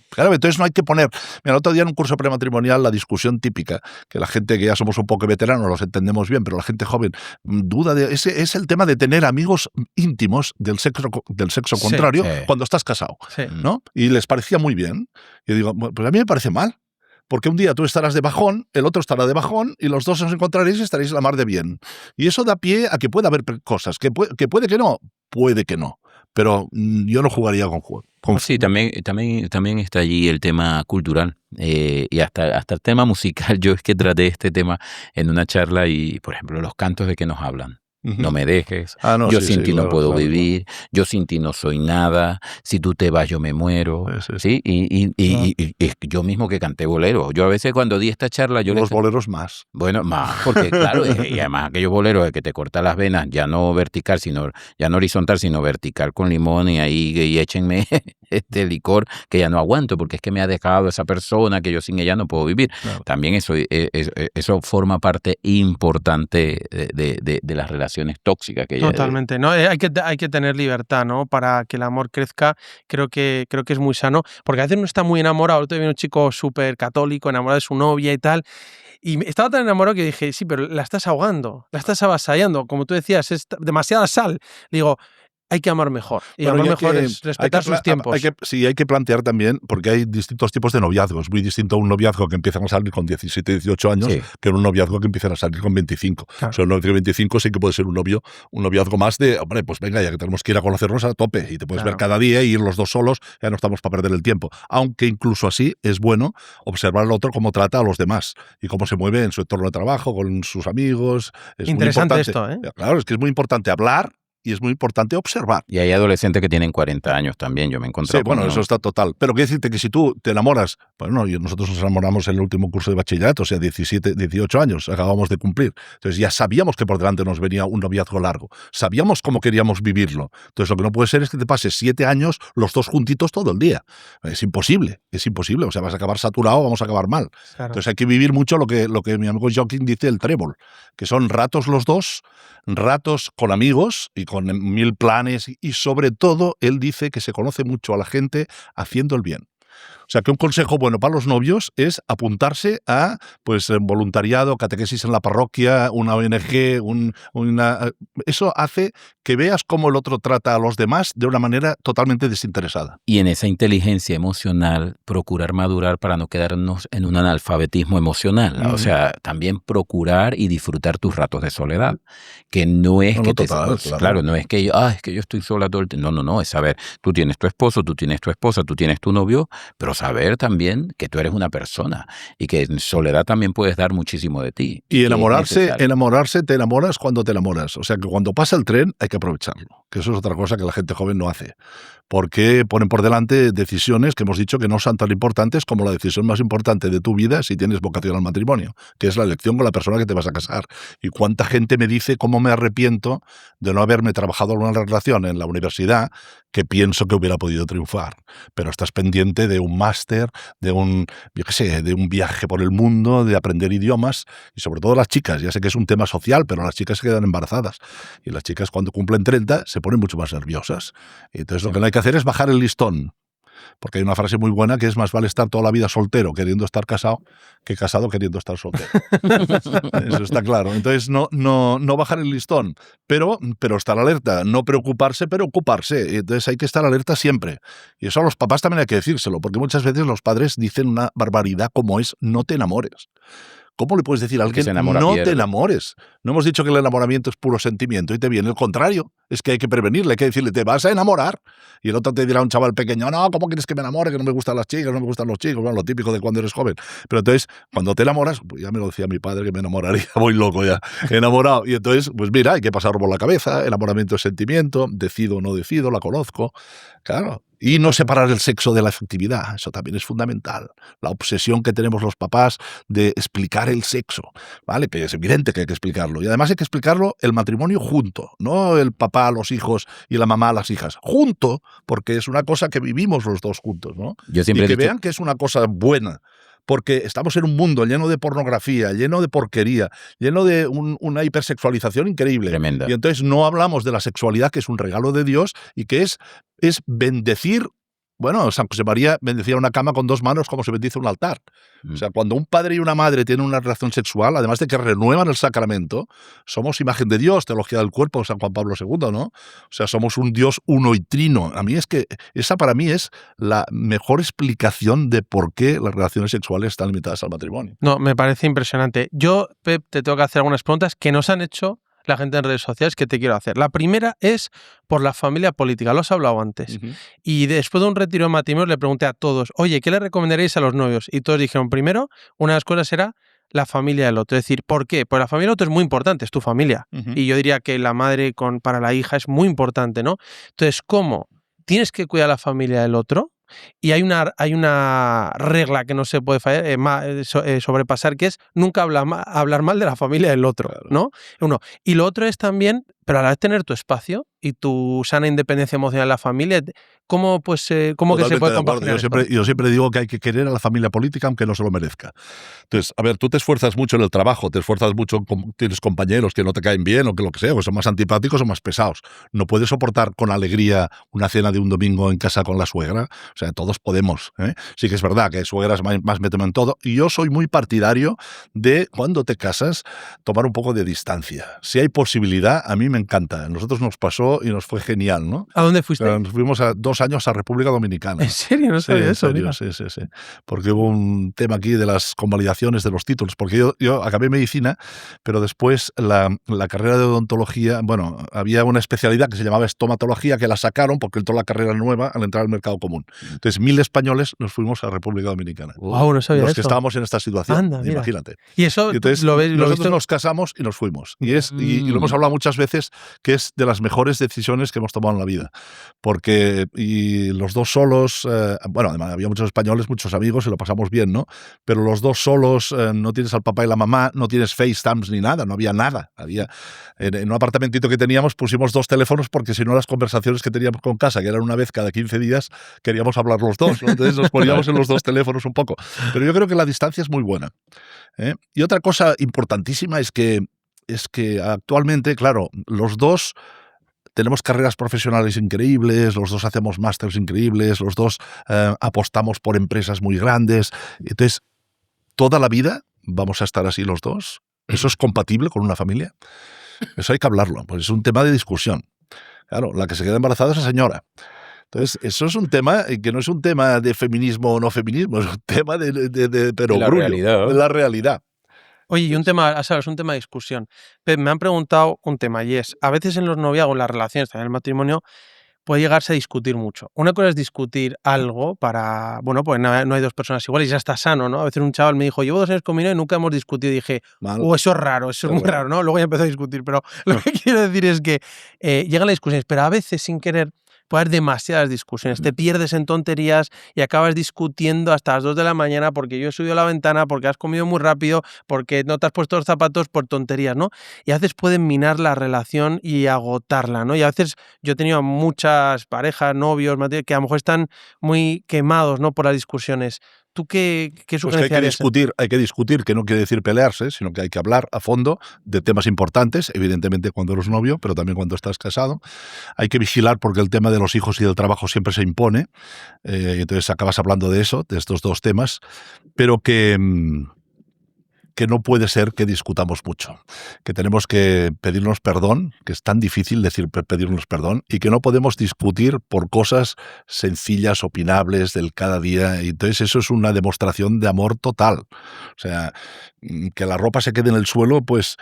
Claro, entonces no hay que poner... Mira, el otro día en un curso prematrimonial la discusión típica, que la gente que ya somos un poco veteranos los entendemos bien, pero la gente joven duda de... Es el tema de tener amigos íntimos del sexo contrario cuando estás casado, ¿no? Y les parecía muy bien. Yo digo, pues a mí me parece mal. Porque un día tú estarás de bajón, el otro estará de bajón, y los dos os encontraréis y estaréis la mar de bien. Y eso da pie a que pueda haber cosas, que puede que no, pero yo no jugaría con sí, también está allí el tema cultural y hasta el tema musical. Yo es que traté este tema en una charla y, por ejemplo, los cantos de que nos hablan. No me dejes, yo sin ti no puedo vivir, yo sin ti no soy nada, si tú te vas yo me muero, ¿sí? Y yo mismo que canté bolero. Yo a veces cuando di esta charla... Los boleros más. Bueno, más, porque claro, y además aquellos boleros de que te corta las venas, ya no vertical, ya no horizontal, sino vertical con limón y échenme este licor que ya no aguanto, porque es que me ha dejado esa persona que yo sin ella no puedo vivir. Claro. También eso forma parte importante de las relaciones tóxicas que totalmente, ¿no? Hay que tener libertad, ¿no? Para que el amor crezca. Creo que es muy sano, porque a veces uno está muy enamorado. Otro día viene un chico súper católico, enamorado de su novia y tal, y estaba tan enamorado que dije, sí, pero la estás ahogando, la estás avasallando, como tú decías, es demasiada sal. Digo, hay que amar mejor. Y amar mejor es respetar sus tiempos. Hay que plantear también, porque hay distintos tipos de noviazgos. Muy distinto a un noviazgo que empiezan a salir con 17, 18 años, que un noviazgo que empiezan a salir con 25. Claro. O sea, un noviazgo de 25 sí que puede ser un noviazgo más de, hombre, pues venga, ya que tenemos que ir a conocernos a tope y te puedes ver cada día y ir los dos solos, ya no estamos para perder el tiempo. Aunque incluso así es bueno observar al otro cómo trata a los demás y cómo se mueve en su entorno de trabajo, con sus amigos. Es interesante muy importante. Esto, ¿eh? Claro, es que es muy importante hablar. Y es muy importante observar. Y hay adolescentes que tienen 40 años también, yo me encontré. Sí, bueno, eso está total. Pero quiero decirte que si tú te enamoras, bueno, nosotros nos enamoramos en el último curso de bachillerato, o sea, 17, 18 años, acabamos de cumplir. Entonces ya sabíamos que por delante nos venía un noviazgo largo. Sabíamos cómo queríamos vivirlo. Entonces lo que no puede ser es que te pases 7 años los dos juntitos todo el día. Es imposible. O sea, vas a acabar saturado, vamos a acabar mal. Claro. Entonces hay que vivir mucho lo que mi amigo Joaquín dice, el trébol, que son ratos los dos, ratos con amigos y con 1000 planes, y sobre todo él dice que se conoce mucho a la gente haciendo el bien. O sea, que un consejo bueno para los novios es apuntarse a voluntariado, catequesis en la parroquia, una ONG, eso hace que veas cómo el otro trata a los demás de una manera totalmente desinteresada. Y en esa inteligencia emocional, procurar madurar para no quedarnos en un analfabetismo emocional. O sea, también procurar y disfrutar tus ratos de soledad. Que no es claro, no es que yo estoy sola todo el tiempo. No, es saber, tú tienes tu esposo, tú tienes tu esposa, tú tienes tu novio, pero saber también que tú eres una persona y que en soledad también puedes dar muchísimo de ti. Y te enamoras cuando te enamoras. O sea, que cuando pasa el tren hay que aprovecharlo. Que eso es otra cosa que la gente joven no hace. porque ponen por delante decisiones que hemos dicho que no son tan importantes como la decisión más importante de tu vida si tienes vocación al matrimonio, que es la elección con la persona que te vas a casar. Y cuánta gente me dice cómo me arrepiento de no haberme trabajado en una relación en la universidad que pienso que hubiera podido triunfar. Pero estás pendiente de un máster, de un viaje por el mundo, de aprender idiomas, y sobre todo las chicas. Ya sé que es un tema social, pero las chicas se quedan embarazadas. Y las chicas cuando cumplen 30 se ponen mucho más nerviosas. Y entonces lo que no hay que hacer es bajar el listón. Porque hay una frase muy buena que es: más vale estar toda la vida soltero queriendo estar casado que casado queriendo estar soltero. Eso está claro. Entonces no bajar el listón, pero estar alerta, no preocuparse, pero ocuparse. Entonces hay que estar alerta siempre. Y eso a los papás también hay que decírselo, porque muchas veces los padres dicen una barbaridad como es: no te enamores. ¿Cómo le puedes decir a alguien no te enamores? No hemos dicho que el enamoramiento es puro sentimiento y te viene el contrario. Es que hay que prevenirle, hay que decirle: te vas a enamorar. Y el otro te dirá, un chaval pequeño: no, ¿cómo quieres que me enamore? Que no me gustan las chicas, no me gustan los chicos. Bueno, lo típico de cuando eres joven. Pero entonces, cuando te enamoras, pues ya me lo decía mi padre que me enamoraría, voy loco ya, enamorado. Y entonces, pues mira, hay que pasarlo por la cabeza. Enamoramiento es sentimiento, decido o no decido, la conozco. Claro. Y no separar el sexo de la afectividad, eso también es fundamental. La obsesión que tenemos los papás de explicar el sexo, ¿vale? Que es evidente que hay que explicarlo. Y además hay que explicarlo el matrimonio junto, no el papá a los hijos y la mamá a las hijas. Junto, porque es una cosa que vivimos los dos juntos, ¿no? Yo siempre y que vean que es una cosa buena. Porque estamos en un mundo lleno de pornografía, lleno de porquería, lleno de una hipersexualización increíble. Tremenda. Y entonces no hablamos de la sexualidad, que es un regalo de Dios y que es bendecir. Bueno, San José María bendecía una cama con 2 manos como se bendice un altar. O sea, cuando un padre y una madre tienen una relación sexual, además de que renuevan el sacramento, somos imagen de Dios, teología del cuerpo, San Juan Pablo II, ¿no? O sea, somos un Dios uno y trino. A mí es que esa para mí es la mejor explicación de por qué las relaciones sexuales están limitadas al matrimonio. No, me parece impresionante. Yo, Pep, te tengo que hacer algunas preguntas que nos han hecho la gente en redes sociales que te quiero hacer. La primera es por la familia política, lo has hablado antes. Y después de un retiro de matrimonio le pregunté a todos: oye, ¿qué le recomendaríais a los novios? Y todos dijeron: primero, una de las cosas era la familia del otro. Es decir, ¿por qué? Pues la familia del otro es muy importante, es tu familia. Y yo diría que la madre para la hija es muy importante, ¿no? Entonces, ¿cómo tienes que cuidar a la familia del otro? Y hay una regla que no se puede sobrepasar, que es nunca hablar mal de la familia del otro, claro. ¿No? Uno. Y lo otro es también, pero a la vez tener tu espacio y tu sana independencia emocional en la familia. ¿Cómo que se puede compaginar? Yo siempre digo que hay que querer a la familia política aunque no se lo merezca. Entonces, a ver, tú te esfuerzas mucho en el trabajo, te esfuerzas mucho, tienes compañeros que no te caen bien o que lo que sea, que son más antipáticos o más pesados. No puedes soportar con alegría una cena de un domingo en casa con la suegra. O sea, todos podemos, ¿eh? Sí que es verdad que suegras más me temen todo. Y yo soy muy partidario de, cuando te casas, tomar un poco de distancia. Si hay posibilidad, a mí me encanta. A nosotros nos pasó y nos fue genial, ¿no? ¿A dónde fuiste? Nos fuimos 2 años a República Dominicana. ¿En serio? No sabía eso. En serio, sí. Porque hubo un tema aquí de las convalidaciones de los títulos. Porque yo acabé medicina, pero después la carrera de odontología, bueno, había una especialidad que se llamaba estomatología, que la sacaron porque entró la carrera nueva al entrar al mercado común. Entonces, 1000 españoles nos fuimos a República Dominicana. Wow, no sabía los eso. Que estábamos en esta situación. Anda, imagínate. Y eso entonces, nosotros nos casamos y nos fuimos. Y lo hemos hablado muchas veces, que es de las mejores decisiones que hemos tomado en la vida. Porque los dos solos, bueno, además había muchos españoles, muchos amigos y lo pasamos bien, ¿no? Pero los dos solos, no tienes al papá y la mamá, no tienes FaceTimes ni nada, no había nada. En un apartamentito que teníamos pusimos 2 teléfonos porque si no las conversaciones que teníamos con casa, que eran una vez cada 15 días, queríamos hablar los dos, ¿no? Entonces nos poníamos en los 2 teléfonos un poco. Pero yo creo que la distancia es muy buena, ¿eh? Y otra cosa importantísima es que actualmente, claro, los dos tenemos carreras profesionales increíbles, los dos hacemos másters increíbles, los dos apostamos por empresas muy grandes. Entonces, ¿toda la vida vamos a estar así los dos? ¿Eso es compatible con una familia? Eso hay que hablarlo, pues es un tema de discusión. Claro, la que se queda embarazada es la señora. Entonces, eso es un tema que no es un tema de feminismo o no feminismo, es un tema de la realidad. Oye, y un tema, ¿sabes? Un tema de discusión. Me han preguntado un tema y es, a veces en los noviazgos, en las relaciones, también en el matrimonio, puede llegarse a discutir mucho. Una cosa es discutir algo para, bueno, pues no hay 2 personas iguales y ya está sano, ¿no? A veces un chaval me dijo: llevo 2 años con mi novia y nunca hemos discutido. Y dije, eso es raro, eso es muy raro, ¿no? Luego ya empezó a discutir, pero lo que quiero decir es que llegan las discusiones, pero a veces sin querer puede haber demasiadas discusiones. Te pierdes en tonterías y acabas discutiendo hasta las 2 de la mañana porque yo he subido a la ventana, porque has comido muy rápido, porque no te has puesto los zapatos por tonterías, ¿no? Y a veces pueden minar la relación y agotarla, ¿no? Y a veces yo he tenido muchas parejas, novios, que a lo mejor están muy quemados, ¿no?, por las discusiones. ¿Tú qué sugerencia harías? Hay que discutir, que no quiere decir pelearse, sino que hay que hablar a fondo de temas importantes, evidentemente cuando eres novio, pero también cuando estás casado. Hay que vigilar porque el tema de los hijos y del trabajo siempre se impone, entonces acabas hablando de eso, de estos dos temas, pero que no puede ser que discutamos mucho, que tenemos que pedirnos perdón, que es tan difícil decir pedirnos perdón, y que no podemos discutir por cosas sencillas, opinables del cada día. Y entonces eso es una demostración de amor total. O sea, que la ropa se quede en el suelo, pues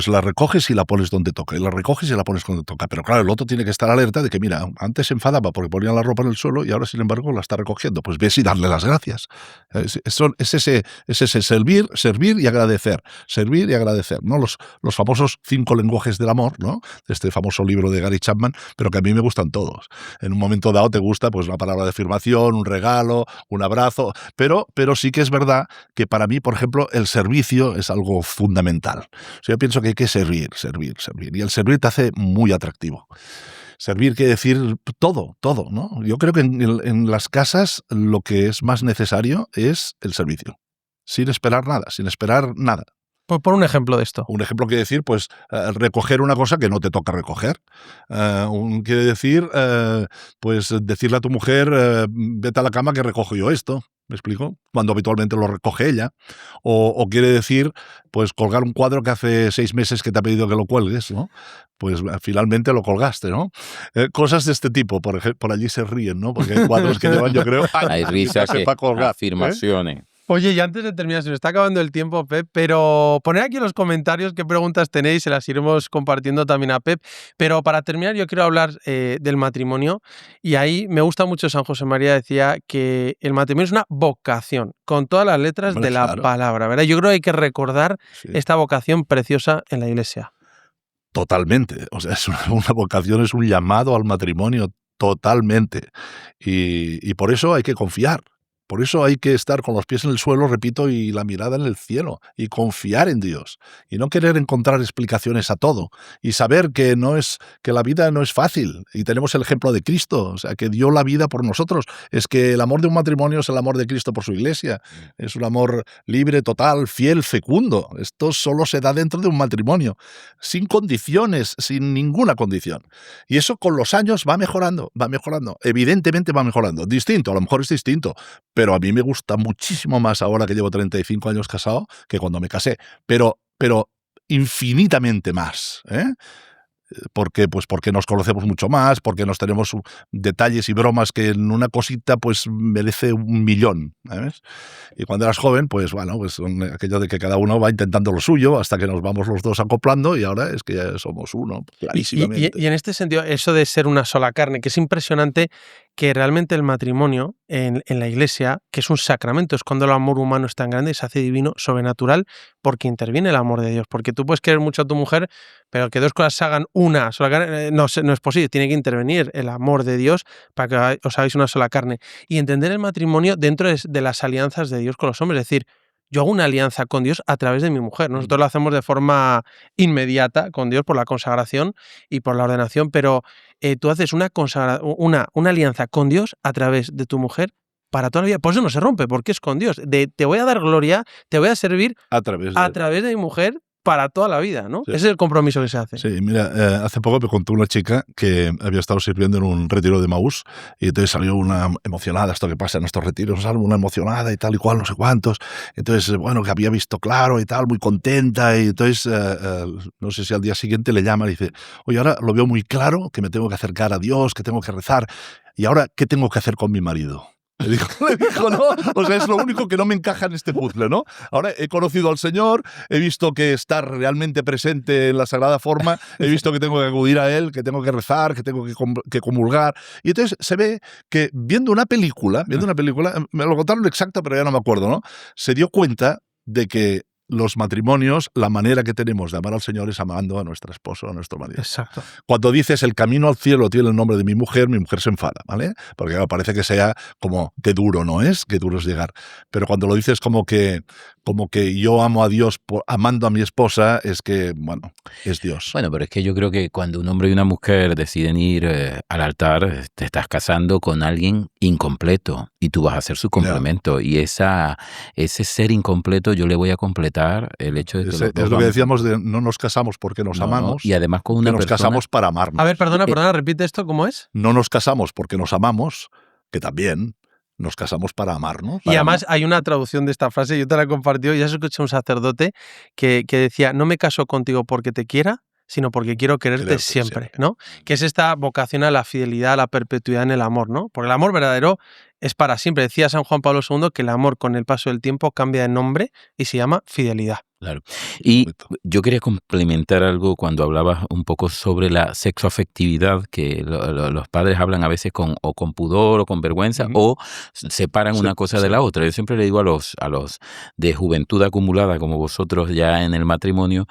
la recoges y la pones donde toca, y la recoges y la pones donde toca. Pero claro, el otro tiene que estar alerta de que, mira, antes se enfadaba porque ponía la ropa en el suelo y ahora, sin embargo, la está recogiendo. Pues ves y darle las gracias. Es ese servir y agradecer. Servir y agradecer, ¿no? Los famosos 5 lenguajes del amor, ¿no? De este famoso libro de Gary Chapman, pero que a mí me gustan todos. En un momento dado te gusta pues una palabra de afirmación, un regalo, un abrazo, pero sí que es verdad que para mí, por ejemplo, el servicio es algo fundamental. Yo pienso que hay que servir. Y el servir te hace muy atractivo. Servir quiere decir todo, ¿no? Yo creo que en las casas lo que es más necesario es el servicio. Sin esperar nada. Por un ejemplo de esto. Un ejemplo quiere decir, pues, recoger una cosa que no te toca recoger. Quiere decir, pues, decirle a tu mujer, vete a la cama que recojo yo esto. ¿Me explico? Cuando habitualmente lo recoge ella. O quiere decir, pues, colgar un cuadro que hace 6 meses que te ha pedido que lo cuelgues, ¿no? Pues finalmente lo colgaste, ¿no? Cosas de este tipo, por allí se ríen, ¿no? Porque hay cuadros que llevan, yo creo, hay risas para colgar. Afirmaciones. Oye, y antes de terminar, se nos está acabando el tiempo, Pep, pero poned aquí en los comentarios qué preguntas tenéis, se las iremos compartiendo también a Pep. Pero para terminar, yo quiero hablar del matrimonio, y ahí me gusta mucho San José María, decía que el matrimonio es una vocación, con todas las letras de la palabra, ¿verdad? Yo creo que hay que recordar esta vocación preciosa en la Iglesia. Totalmente. O sea, es una vocación, es un llamado al matrimonio totalmente. Y por eso hay que confiar. Por eso hay que estar con los pies en el suelo, repito, y la mirada en el cielo, y confiar en Dios, y no querer encontrar explicaciones a todo, y saber que la vida no es fácil, y tenemos el ejemplo de Cristo, o sea, que dio la vida por nosotros. Es que el amor de un matrimonio es el amor de Cristo por su Iglesia, es un amor libre, total, fiel, fecundo. Esto solo se da dentro de un matrimonio, sin condiciones, sin ninguna condición. Y eso con los años va mejorando, evidentemente va mejorando. Distinto, a lo mejor es distinto, pero a mí me gusta muchísimo más ahora que llevo 35 años casado que cuando me casé. Pero infinitamente más, ¿eh? Porque nos conocemos mucho más, porque nos tenemos detalles y bromas que en una cosita pues merece 1.000.000, ¿sabes? Y cuando eras joven, pues bueno, pues son aquello de que cada uno va intentando lo suyo hasta que nos vamos los dos acoplando, y ahora es que ya somos uno, clarísimamente. Y en este sentido, eso de ser una sola carne, que es impresionante que realmente el matrimonio en la Iglesia, que es un sacramento, es cuando el amor humano es tan grande y se hace divino, sobrenatural, porque interviene el amor de Dios. Porque tú puedes querer mucho a tu mujer, pero que dos cosas se hagan una sola carne, no es posible. Tiene que intervenir el amor de Dios para que os hagáis una sola carne. Y entender el matrimonio dentro de las alianzas de Dios con los hombres. Es decir, yo hago una alianza con Dios a través de mi mujer. Nosotros lo hacemos de forma inmediata con Dios por la consagración y por la ordenación, pero tú haces una alianza con Dios a través de tu mujer para toda la vida. Por eso no se rompe, porque es con Dios. Te voy a dar gloria, te voy a servir a través de mi mujer para toda la vida, ¿no? Sí. Ese es el compromiso que se hace. Sí, mira, hace poco me contó una chica que había estado sirviendo en un retiro de Maús, y entonces salió una emocionada, esto que pasa en estos retiros, sale una emocionada y tal y cual, no sé cuántos. Entonces, bueno, que había visto claro y tal, muy contenta, y entonces, no sé si al día siguiente le llama y dice, oye, ahora lo veo muy claro, que me tengo que acercar a Dios, que tengo que rezar, y ahora, ¿qué tengo que hacer con mi marido? Le dijo, no, o sea, es lo único que no me encaja en este puzzle, ¿no? Ahora he conocido al Señor, he visto que está realmente presente en la Sagrada Forma, he visto que tengo que acudir a Él, que tengo que rezar, que tengo que comulgar. Y entonces se ve que viendo una película, me lo contaron exacto, pero ya no me acuerdo, ¿no? Se dio cuenta de que los matrimonios, la manera que tenemos de amar al Señor es amando a nuestra esposa o a nuestro marido. Exacto. Cuando dices el camino al cielo tiene el nombre de mi mujer se enfada, ¿vale? Porque parece que sea como qué duro no es, qué duro es llegar. Pero cuando lo dices como que yo amo a Dios amando a mi esposa, es que, bueno, es Dios. Bueno, pero es que yo creo que cuando un hombre y una mujer deciden ir al altar, te estás casando con alguien incompleto y tú vas a ser su complemento. Y ese ser incompleto yo le voy a completar el hecho de que es lo que decíamos de no nos casamos porque nos amamos, y además con una nos casamos para amarnos. A ver, perdona, repite esto, ¿cómo es? No nos casamos porque nos amamos, que también nos casamos para amarnos. Y además hay una traducción de esta frase, yo te la he compartido, ya escuché a un sacerdote que decía, no me caso contigo porque te quiera, sino porque quiero quererte siempre, ¿no? Que es esta vocación a la fidelidad, a la perpetuidad en el amor, ¿no? Porque el amor verdadero es para siempre. Decía San Juan Pablo II que el amor con el paso del tiempo cambia de nombre y se llama fidelidad. Claro. Y yo quería complementar algo cuando hablabas un poco sobre la sexoafectividad, que los padres hablan a veces con pudor o con vergüenza, o separan una cosa de la otra. Yo siempre le digo a los de juventud acumulada, como vosotros ya en el matrimonio,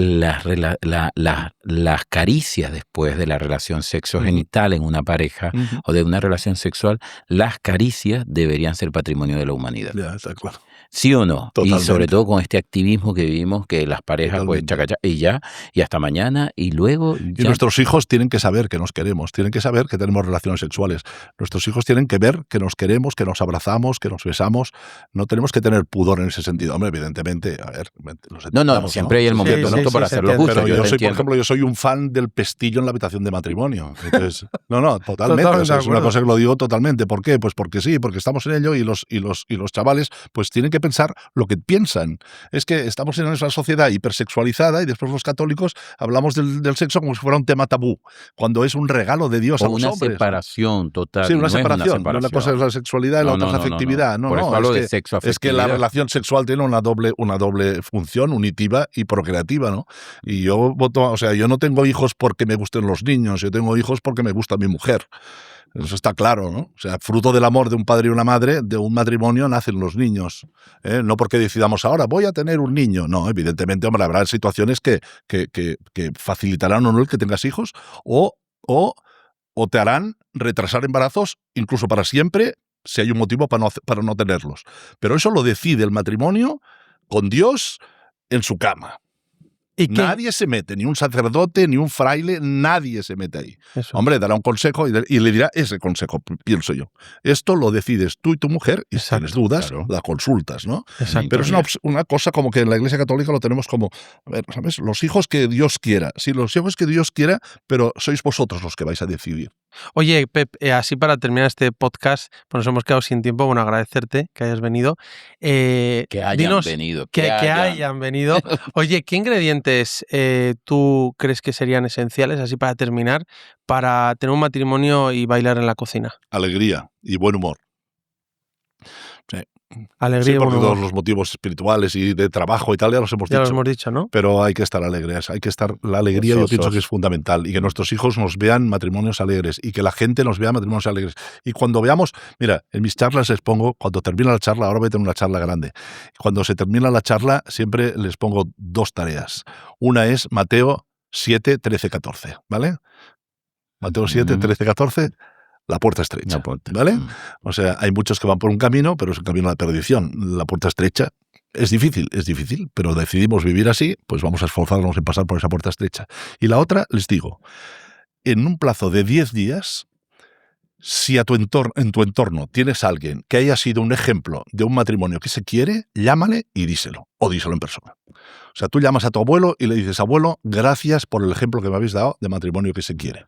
las caricias después de la relación sexogenital en una pareja o de una relación sexual, las caricias deberían ser patrimonio de la humanidad. Ya, está claro. ¿Sí o no? Totalmente. Y sobre todo con este activismo que vivimos, que las parejas, pues, y hasta mañana, y luego... Y nuestros hijos tienen que saber que nos queremos, tienen que saber que tenemos relaciones sexuales. Nuestros hijos tienen que ver que nos queremos, que nos abrazamos, que nos besamos. No tenemos que tener pudor en ese sentido. Hombre, evidentemente, a ver... No, siempre hay el momento para hacerlo justo. Pero yo soy, por ejemplo, yo soy un fan del pestillo en la habitación de matrimonio. Entonces, totalmente. O sea, es una cosa que lo digo totalmente. ¿Por qué? Pues porque sí, porque estamos en ello y los chavales pues tienen que pensar lo que piensan. Es que estamos en una sociedad hipersexualizada y después los católicos hablamos del sexo como si fuera un tema tabú, cuando es un regalo de Dios a los hombres. Una separación total. Sí, una separación. No, una cosa es la sexualidad y la otra es la afectividad. Por eso hablo de sexoafectividad. Es que la relación sexual tiene una doble función, unitiva y procreativa, ¿no? Y yo yo no tengo hijos porque me gusten los niños, yo tengo hijos porque me gusta mi mujer. Eso está claro, ¿no? O sea, fruto del amor de un padre y una madre, de un matrimonio nacen los niños. No porque decidamos ahora, voy a tener un niño. No, evidentemente, hombre, habrá situaciones que facilitarán o no el que tengas hijos o te harán retrasar embarazos incluso para siempre si hay un motivo para no tenerlos. Pero eso lo decide el matrimonio con Dios en su cama. Nadie se mete, ni un sacerdote, ni un fraile, nadie se mete ahí. Eso. Hombre, dará un consejo y le dirá ese consejo, pienso yo. Esto lo decides tú y tu mujer, y si tienes dudas, la consultas, ¿no? Exacto. Pero es una cosa como que en la Iglesia Católica lo tenemos como, a ver, ¿sabes? Los hijos que Dios quiera. Sí, los hijos que Dios quiera, pero sois vosotros los que vais a decidir. Oye, Pep, así para terminar este podcast, pues nos hemos quedado sin tiempo, bueno, agradecerte que hayas venido. Que hayan venido. Que hayan venido. Oye, ¿qué ingredientes tú crees que serían esenciales, así para terminar, para tener un matrimonio y bailar en la cocina? Alegría y buen humor. Sí. Alegría, sí, porque todos los motivos espirituales y de trabajo y tal ya los hemos dicho. Ya los hemos dicho, ¿no? Pero hay que estar alegres, la alegría yo pienso que es fundamental y que nuestros hijos nos vean matrimonios alegres y que la gente nos vea matrimonios alegres. Y cuando veamos, mira, en mis charlas les pongo, cuando termina la charla, ahora voy a tener una charla grande, cuando se termina la charla siempre les pongo 2 tareas. Una es Mateo 7, 13, 14, ¿vale? Mateo 7, 13, 14... La puerta estrecha, ¿vale? O sea, hay muchos que van por un camino, pero es un camino a la perdición. La puerta estrecha es difícil, pero decidimos vivir así, pues vamos a esforzarnos en pasar por esa puerta estrecha. Y la otra, les digo, en un plazo de 10 días, si en tu entorno tienes a alguien que haya sido un ejemplo de un matrimonio que se quiere, llámale y díselo, o díselo en persona. O sea, tú llamas a tu abuelo y le dices, abuelo, gracias por el ejemplo que me habéis dado de matrimonio que se quiere.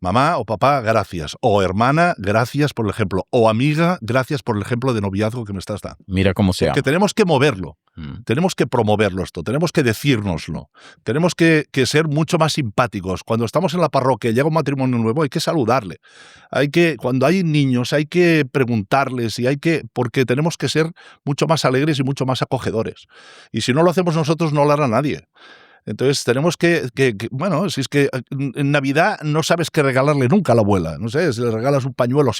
Mamá o papá, gracias. O hermana, gracias por el ejemplo. O amiga, gracias por el ejemplo de noviazgo que me estás dando. Mira cómo se llama. Que tenemos que moverlo. Tenemos que promoverlo esto. Tenemos que decírnoslo. Tenemos que ser mucho más simpáticos. Cuando estamos en la parroquia y llega un matrimonio nuevo, hay que saludarle. Cuando hay niños, hay que preguntarles porque tenemos que ser mucho más alegres y mucho más acogedores. Y si no lo hacemos nosotros, no lo hará nadie. Entonces tenemos que, bueno, si es que en Navidad no sabes qué regalarle nunca a la abuela. No sé, si le regalas un pañuelo,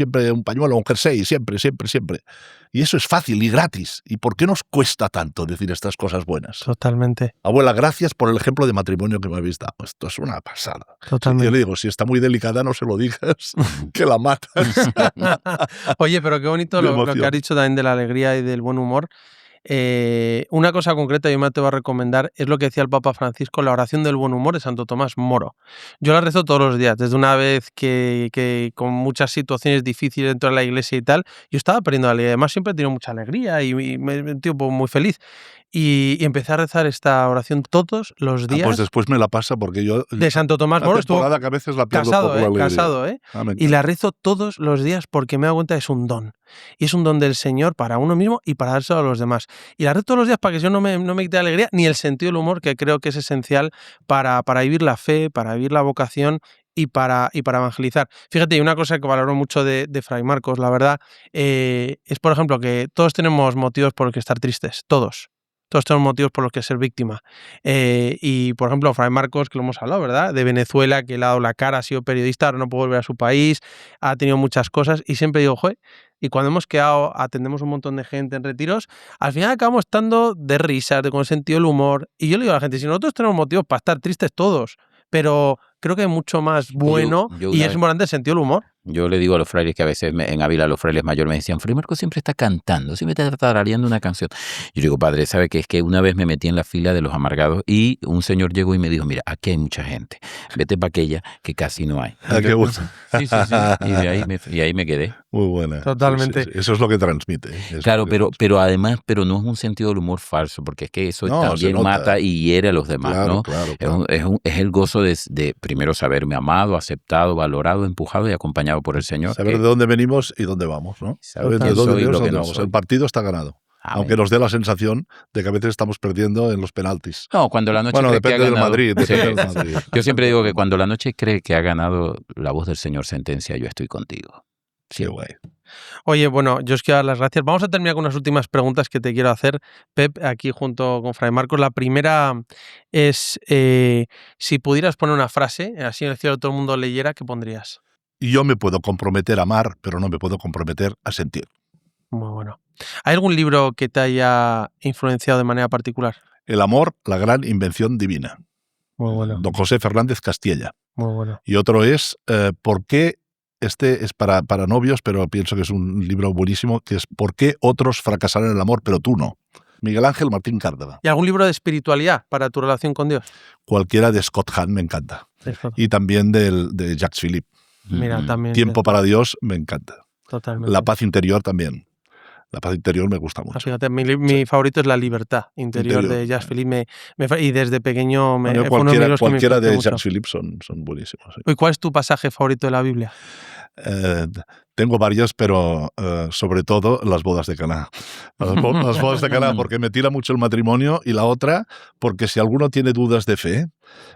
un jersey, siempre. Y eso es fácil y gratis. ¿Y por qué nos cuesta tanto decir estas cosas buenas? Totalmente. Abuela, gracias por el ejemplo de matrimonio que me habéis dado. Esto es una pasada. Totalmente. Yo le digo, si está muy delicada, no se lo digas, que la matas. Oye, pero qué bonito lo que has dicho también de la alegría y del buen humor. Una cosa concreta yo me te voy a recomendar es lo que decía el Papa Francisco, la oración del buen humor de Santo Tomás Moro. Yo la rezo todos los días, desde una vez que con muchas situaciones difíciles dentro de la iglesia y tal, yo estaba perdiendo la alegría. Además siempre he tenido mucha alegría y me he sentido muy feliz. Y empecé a rezar esta oración todos los días. Pues después me la pasa porque yo... De Santo Tomás Moro estuvo que a veces la pierdo casado. Y la rezo todos los días porque me he dado cuenta que es un don. Y es un don del Señor para uno mismo y para dárselo a los demás. Y la rezo todos los días para que yo no me quite la alegría ni el sentido del humor, que creo que es esencial para vivir la fe, para vivir la vocación y para evangelizar. Fíjate, y una cosa que valoro mucho de Fray Marcos, la verdad, es, por ejemplo, que todos tenemos motivos por los que estar tristes, todos. Todos tenemos motivos por los que ser víctima. Y, por ejemplo, Fray Marcos, que lo hemos hablado, ¿verdad? De Venezuela, que le ha dado la cara, ha sido periodista, ahora no puede volver a su país, ha tenido muchas cosas. Y siempre digo, joder, y cuando hemos quedado, atendemos un montón de gente en retiros, al final acabamos estando de risas, con sentido del humor. Y yo le digo a la gente, si nosotros tenemos motivos para estar tristes todos, pero creo que es mucho más bueno y es importante el sentido del humor. Yo le digo a los frailes que a veces en Ávila los frailes mayores me decían, Fray Marcos siempre está cantando, siempre está tarareando una canción. Yo digo, padre, ¿sabe qué? Es que una vez me metí en la fila de los amargados y un señor llegó y me dijo, mira, aquí hay mucha gente, vete para aquella que casi no hay. Qué gusto. Sí. Y ahí me quedé. Muy buena. Totalmente. Sí. Eso es lo que transmite. Claro, pero además, pero no es un sentido del humor falso, porque es que eso también mata y hiere a los demás, claro, ¿no? Claro. Es el gozo de primero saberme amado, aceptado, valorado, empujado y acompañado por el Señor. Saber de dónde venimos y dónde vamos, ¿no? Saber de dónde venimos y dónde vamos. El partido está ganado. Aunque nos dé la sensación de que a veces estamos perdiendo en los penaltis. No, cuando la noche cree que ha ganado. Depende del Madrid. Yo siempre digo que cuando la noche cree que ha ganado, la voz del Señor sentencia, yo estoy contigo. Sí, qué guay. Oye, bueno, yo os quiero dar las gracias. Vamos a terminar con unas últimas preguntas que te quiero hacer, Pep, aquí junto con Fray Marcos. La primera es, si pudieras poner una frase, así en el cielo todo el mundo leyera, ¿qué pondrías? Yo me puedo comprometer a amar, pero no me puedo comprometer a sentir. Muy bueno. ¿Hay algún libro que te haya influenciado de manera particular? El amor, la gran invención divina. Muy bueno. Don José Fernández Castilla. Muy bueno. Y otro es, ¿por qué? Este es para novios, pero pienso que es un libro buenísimo, que es ¿por qué otros fracasaron en el amor, pero tú no? Miguel Ángel Martín Cárdenas. ¿Y algún libro de espiritualidad para tu relación con Dios? Cualquiera de Scott Hahn me encanta. Y también de Jacques Philippe. Mira, también. Tiempo para Dios me encanta. Totalmente. La paz interior también. La paz interior me gusta mucho. Fíjate, mi favorito es La libertad interior de Jacques Philippe. Y desde pequeño cualquiera de Jacques Philippe son buenísimos. Sí. ¿Y cuál es tu pasaje favorito de la Biblia? Tengo varios, pero sobre todo las bodas de Caná. Las bodas de Caná, porque me tira mucho el matrimonio, y la otra, porque si alguno tiene dudas de fe,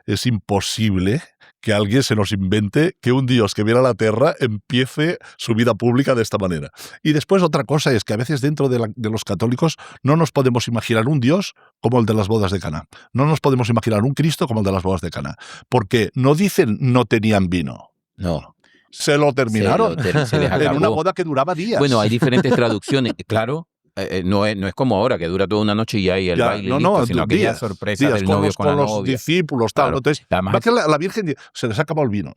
es imposible que alguien se nos invente que un Dios que viene a la tierra empiece su vida pública de esta manera. Y después otra cosa es que a veces dentro de los católicos no nos podemos imaginar un Dios como el de las bodas de Caná. No nos podemos imaginar un Cristo como el de las bodas de Caná. Porque no dicen no tenían vino. No. Se lo terminaron se les acabó. En una boda que duraba días. Bueno, hay diferentes traducciones, claro. No es como ahora, que dura toda una noche y hay el baile listo, sino aquella sorpresa del novio con la novia. Los discípulos, tal. Claro. Entonces, la Virgen se les acabó el vino,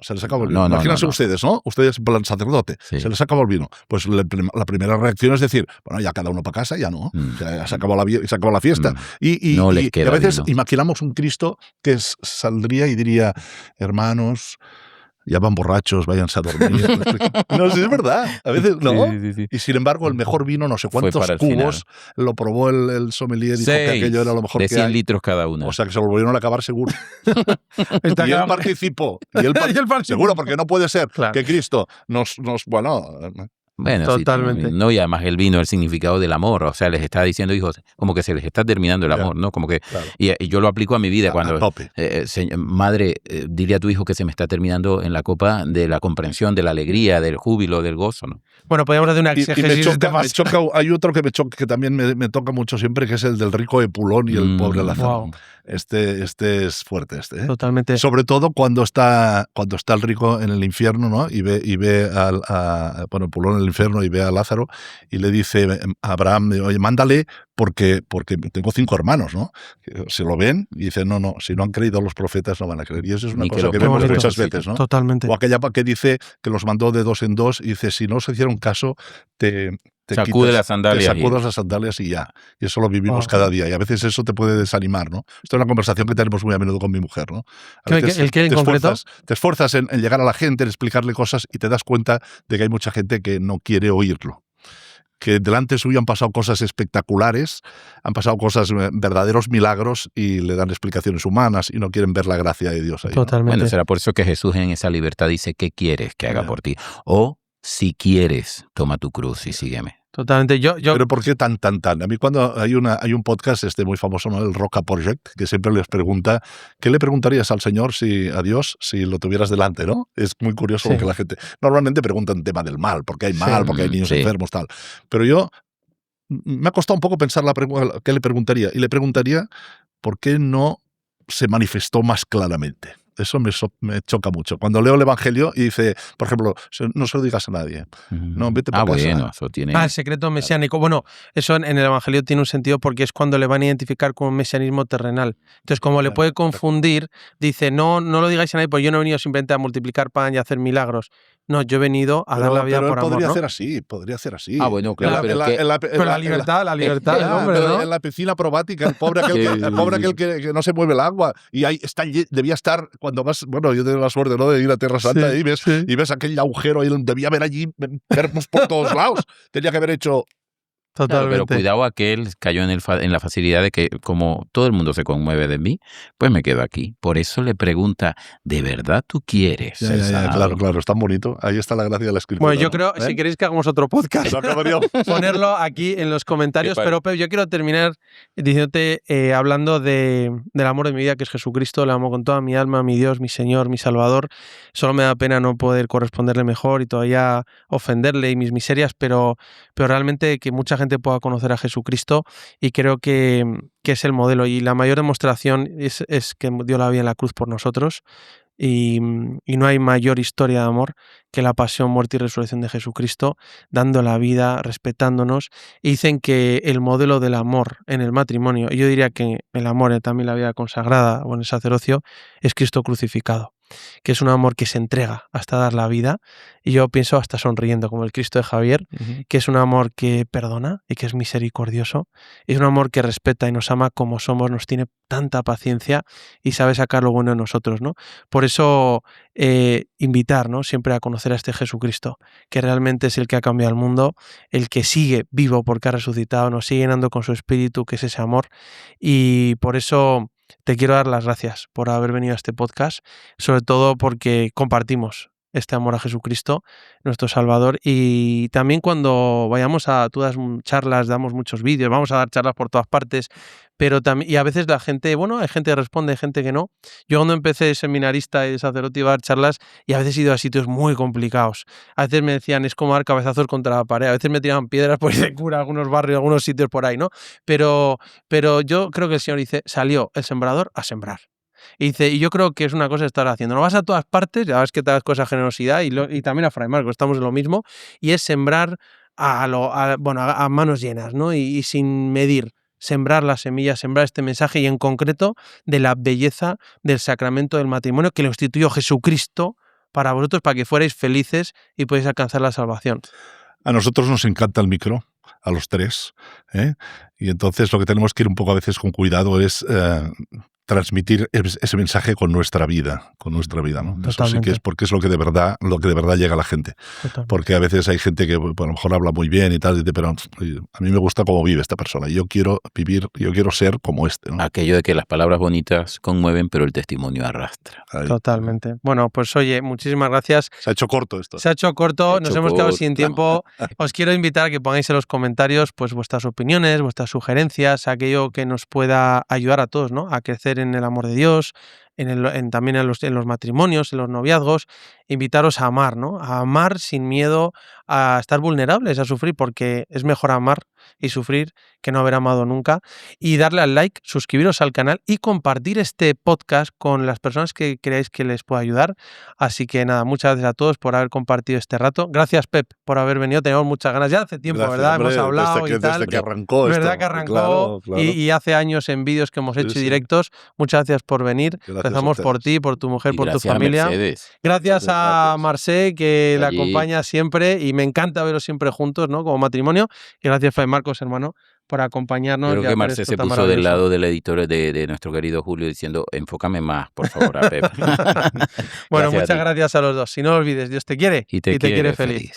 Imagínense ustedes, ¿no? Ustedes, en plan sacerdote, se les acabó el vino. Pues la primera reacción es decir, bueno, ya cada uno para casa, ya no. Ya se acabó la fiesta. Y a veces imaginamos un Cristo que saldría y diría, hermanos, ya van borrachos, váyanse a dormir. No, sí, es verdad. A veces no. Sí. Y sin embargo, el mejor vino, no sé cuántos cubos, lo probó el sommelier y dijo que aquello era lo mejor de que 100 hay. litros cada uno. O sea, que se lo volvieron a acabar seguro. Y él participó. Seguro, porque no puede ser que Cristo nos Bueno, totalmente. Sí, no, y además el vino, el significado del amor, o sea, les está diciendo, hijos, como que se les está terminando el amor, ¿no? Como que, y yo lo aplico a mi vida cuando, madre, dile a tu hijo que se me está terminando en la copa de la comprensión, de la alegría, del júbilo, del gozo, ¿no? Bueno, podríamos hacer una exégesis. Me choca, hay otro que también me toca mucho siempre, que es el del rico Epulón y el pobre Lázaro. Este es fuerte, ¿eh? Totalmente. Sobre todo cuando está el rico en el infierno, ¿no? Y ve Pulón en el infierno y ve a Lázaro y le dice a Abraham, oye, mándale porque tengo 5 hermanos, ¿no? Se lo ven y dicen, no, si no han creído los profetas no van a creer. Y eso es una cosa que vemos muchas veces, ¿no? Totalmente. O aquella que dice que los mandó de 2 en 2 y dice, si no se hicieron caso, te sacudes las sandalias y ya. Y eso lo vivimos cada día. Y a veces eso te puede desanimar, ¿no? Esto es una conversación que tenemos muy a menudo con mi mujer, ¿no? ¿El qué en concreto? Te esfuerzas en llegar a la gente, en explicarle cosas y te das cuenta de que hay mucha gente que no quiere oírlo. Que delante suyo han pasado cosas espectaculares, han pasado cosas, verdaderos milagros y le dan explicaciones humanas y no quieren ver la gracia de Dios ahí. Totalmente. Bueno, será por eso que Jesús en esa libertad dice, ¿qué quieres que haga por ti? O, si quieres, toma tu cruz y sígueme. Totalmente. Pero ¿por qué tan? A mí cuando hay un podcast muy famoso, ¿no? El Roca Project, que siempre les pregunta, ¿qué le preguntarías al Señor, a Dios, si lo tuvieras delante, ¿no? Es muy curioso porque la gente normalmente pregunta en tema del mal, porque hay mal, porque hay niños enfermos, tal. Pero me ha costado un poco pensar qué le preguntaría. Y le preguntaría, ¿por qué no se manifestó más claramente? Eso me choca mucho. Cuando leo el Evangelio y dice, por ejemplo, no se lo digas a nadie. No, vete para casa. Bueno, eso tiene... el secreto mesiánico. Bueno, eso en el Evangelio tiene un sentido porque es cuando le van a identificar como un mesianismo terrenal. Entonces, como le puede confundir, dice, no lo digáis a nadie, pues yo no he venido simplemente a multiplicar pan y a hacer milagros. No, yo he venido a dar la vida por amor, podría ¿no? podría hacer así. Bueno, claro. Pero la libertad del hombre, ¿no? En la piscina probática, el pobre aquel que no se mueve el agua. Y ahí debía estar, cuando vas, bueno, yo tengo la suerte, ¿no?, de ir a Tierra Santa y ves aquel agujero ahí, debía haber allí enfermos por todos lados. Tenía que haber hecho... Totalmente. Claro, pero cuidado, aquel cayó en la facilidad de que como todo el mundo se conmueve de mí, pues me quedo aquí. Por eso le pregunta, ¿de verdad tú quieres? Claro, es tan bonito. Ahí está la gracia de la escritura. Bueno, yo creo, si queréis que hagamos otro podcast, ponerlo aquí en los comentarios. Pero Pep, yo quiero terminar diciéndote, hablando del amor de mi vida, que es Jesucristo. Le amo con toda mi alma, mi Dios, mi Señor, mi Salvador. Solo me da pena no poder corresponderle mejor y todavía ofenderle y mis miserias, pero realmente que mucha gente pueda conocer a Jesucristo, y creo que es el modelo, y la mayor demostración es que dio la vida en la cruz por nosotros, y no hay mayor historia de amor que la pasión, muerte y resurrección de Jesucristo, dando la vida, respetándonos. Y dicen que el modelo del amor en el matrimonio, y yo diría que el amor también la vida consagrada o en el sacerdocio, es Cristo crucificado, que es un amor que se entrega hasta dar la vida, y yo pienso hasta sonriendo, como el Cristo de Javier, que es un amor que perdona y que es misericordioso, es un amor que respeta y nos ama como somos, nos tiene tanta paciencia y sabe sacar lo bueno de nosotros, ¿no? Por eso invitar, ¿no?, siempre a conocer a este Jesucristo, que realmente es el que ha cambiado el mundo, el que sigue vivo porque ha resucitado, nos sigue llenando con su espíritu, que es ese amor, y por eso te quiero dar las gracias por haber venido a este podcast, sobre todo porque compartimos este amor a Jesucristo, nuestro Salvador, y también cuando vayamos tú das charlas, damos muchos vídeos, vamos a dar charlas por todas partes, pero también, y a veces la gente, bueno, hay gente que responde, hay gente que no. Yo cuando empecé de seminarista y de sacerdote iba a dar charlas y a veces he ido a sitios muy complicados. A veces me decían, es como dar cabezazos contra la pared, a veces me tiraban piedras por de cura, algunos barrios, algunos sitios por ahí, ¿no? Pero yo creo que el Señor dice, salió el sembrador a sembrar. Y dice, y yo creo que es una cosa estar haciendo. No vas a todas partes, ya ves que te das cosas de generosidad, y también a Fray Marcos, estamos en lo mismo, y es sembrar a manos llenas, ¿no? Y sin medir. Sembrar las semillas, sembrar este mensaje, y en concreto de la belleza del sacramento del matrimonio que lo instituyó Jesucristo para vosotros, para que fuerais felices y podéis alcanzar la salvación. A nosotros nos encanta el micro, a los tres, y entonces lo que tenemos que ir un poco a veces con cuidado es transmitir ese mensaje con nuestra vida, ¿no? Eso sí que es porque es lo que de verdad llega a la gente. Totalmente. Porque a veces hay gente que a lo mejor habla muy bien y tal, pero a mí me gusta cómo vive esta persona. Yo quiero ser como este, ¿no? Aquello de que las palabras bonitas conmueven, pero el testimonio arrastra. Ahí. Totalmente. Bueno, pues oye, muchísimas gracias. Se ha hecho corto esto. Nos hemos quedado sin tiempo. Os quiero invitar a que pongáis en los comentarios pues vuestras opiniones, vuestras sugerencias, aquello que nos pueda ayudar a todos, ¿no?, a crecer en el amor de Dios, también en los matrimonios, en los noviazgos, invitaros a amar, ¿no? A amar sin miedo a estar vulnerables, a sufrir, porque es mejor amar y sufrir que no haber amado nunca. Y darle al like, suscribiros al canal y compartir este podcast con las personas que creáis que les pueda ayudar. Así que nada, muchas gracias a todos por haber compartido este rato. Gracias, Pep, por haber venido. Teníamos muchas ganas. Ya hace tiempo, gracias, ¿verdad? Hombre, hemos hablado y tal. Desde que arrancó ¿verdad esto. que arrancó? Claro. Y hace años en vídeos que hemos hecho y directos. Muchas gracias por venir. Rezamos por ti, por tu mujer, por tu familia. Gracias a Marcé, que la acompaña siempre y me encanta veros siempre juntos, ¿no? Como matrimonio. Y gracias, Fray Marcos, hermano, por acompañarnos. Creo que Marcé se puso del lado del editor de nuestro querido Julio diciendo, enfócame más, por favor, a Pep. Bueno, muchas gracias a los dos. Si no olvides, Dios te quiere y te quiere feliz.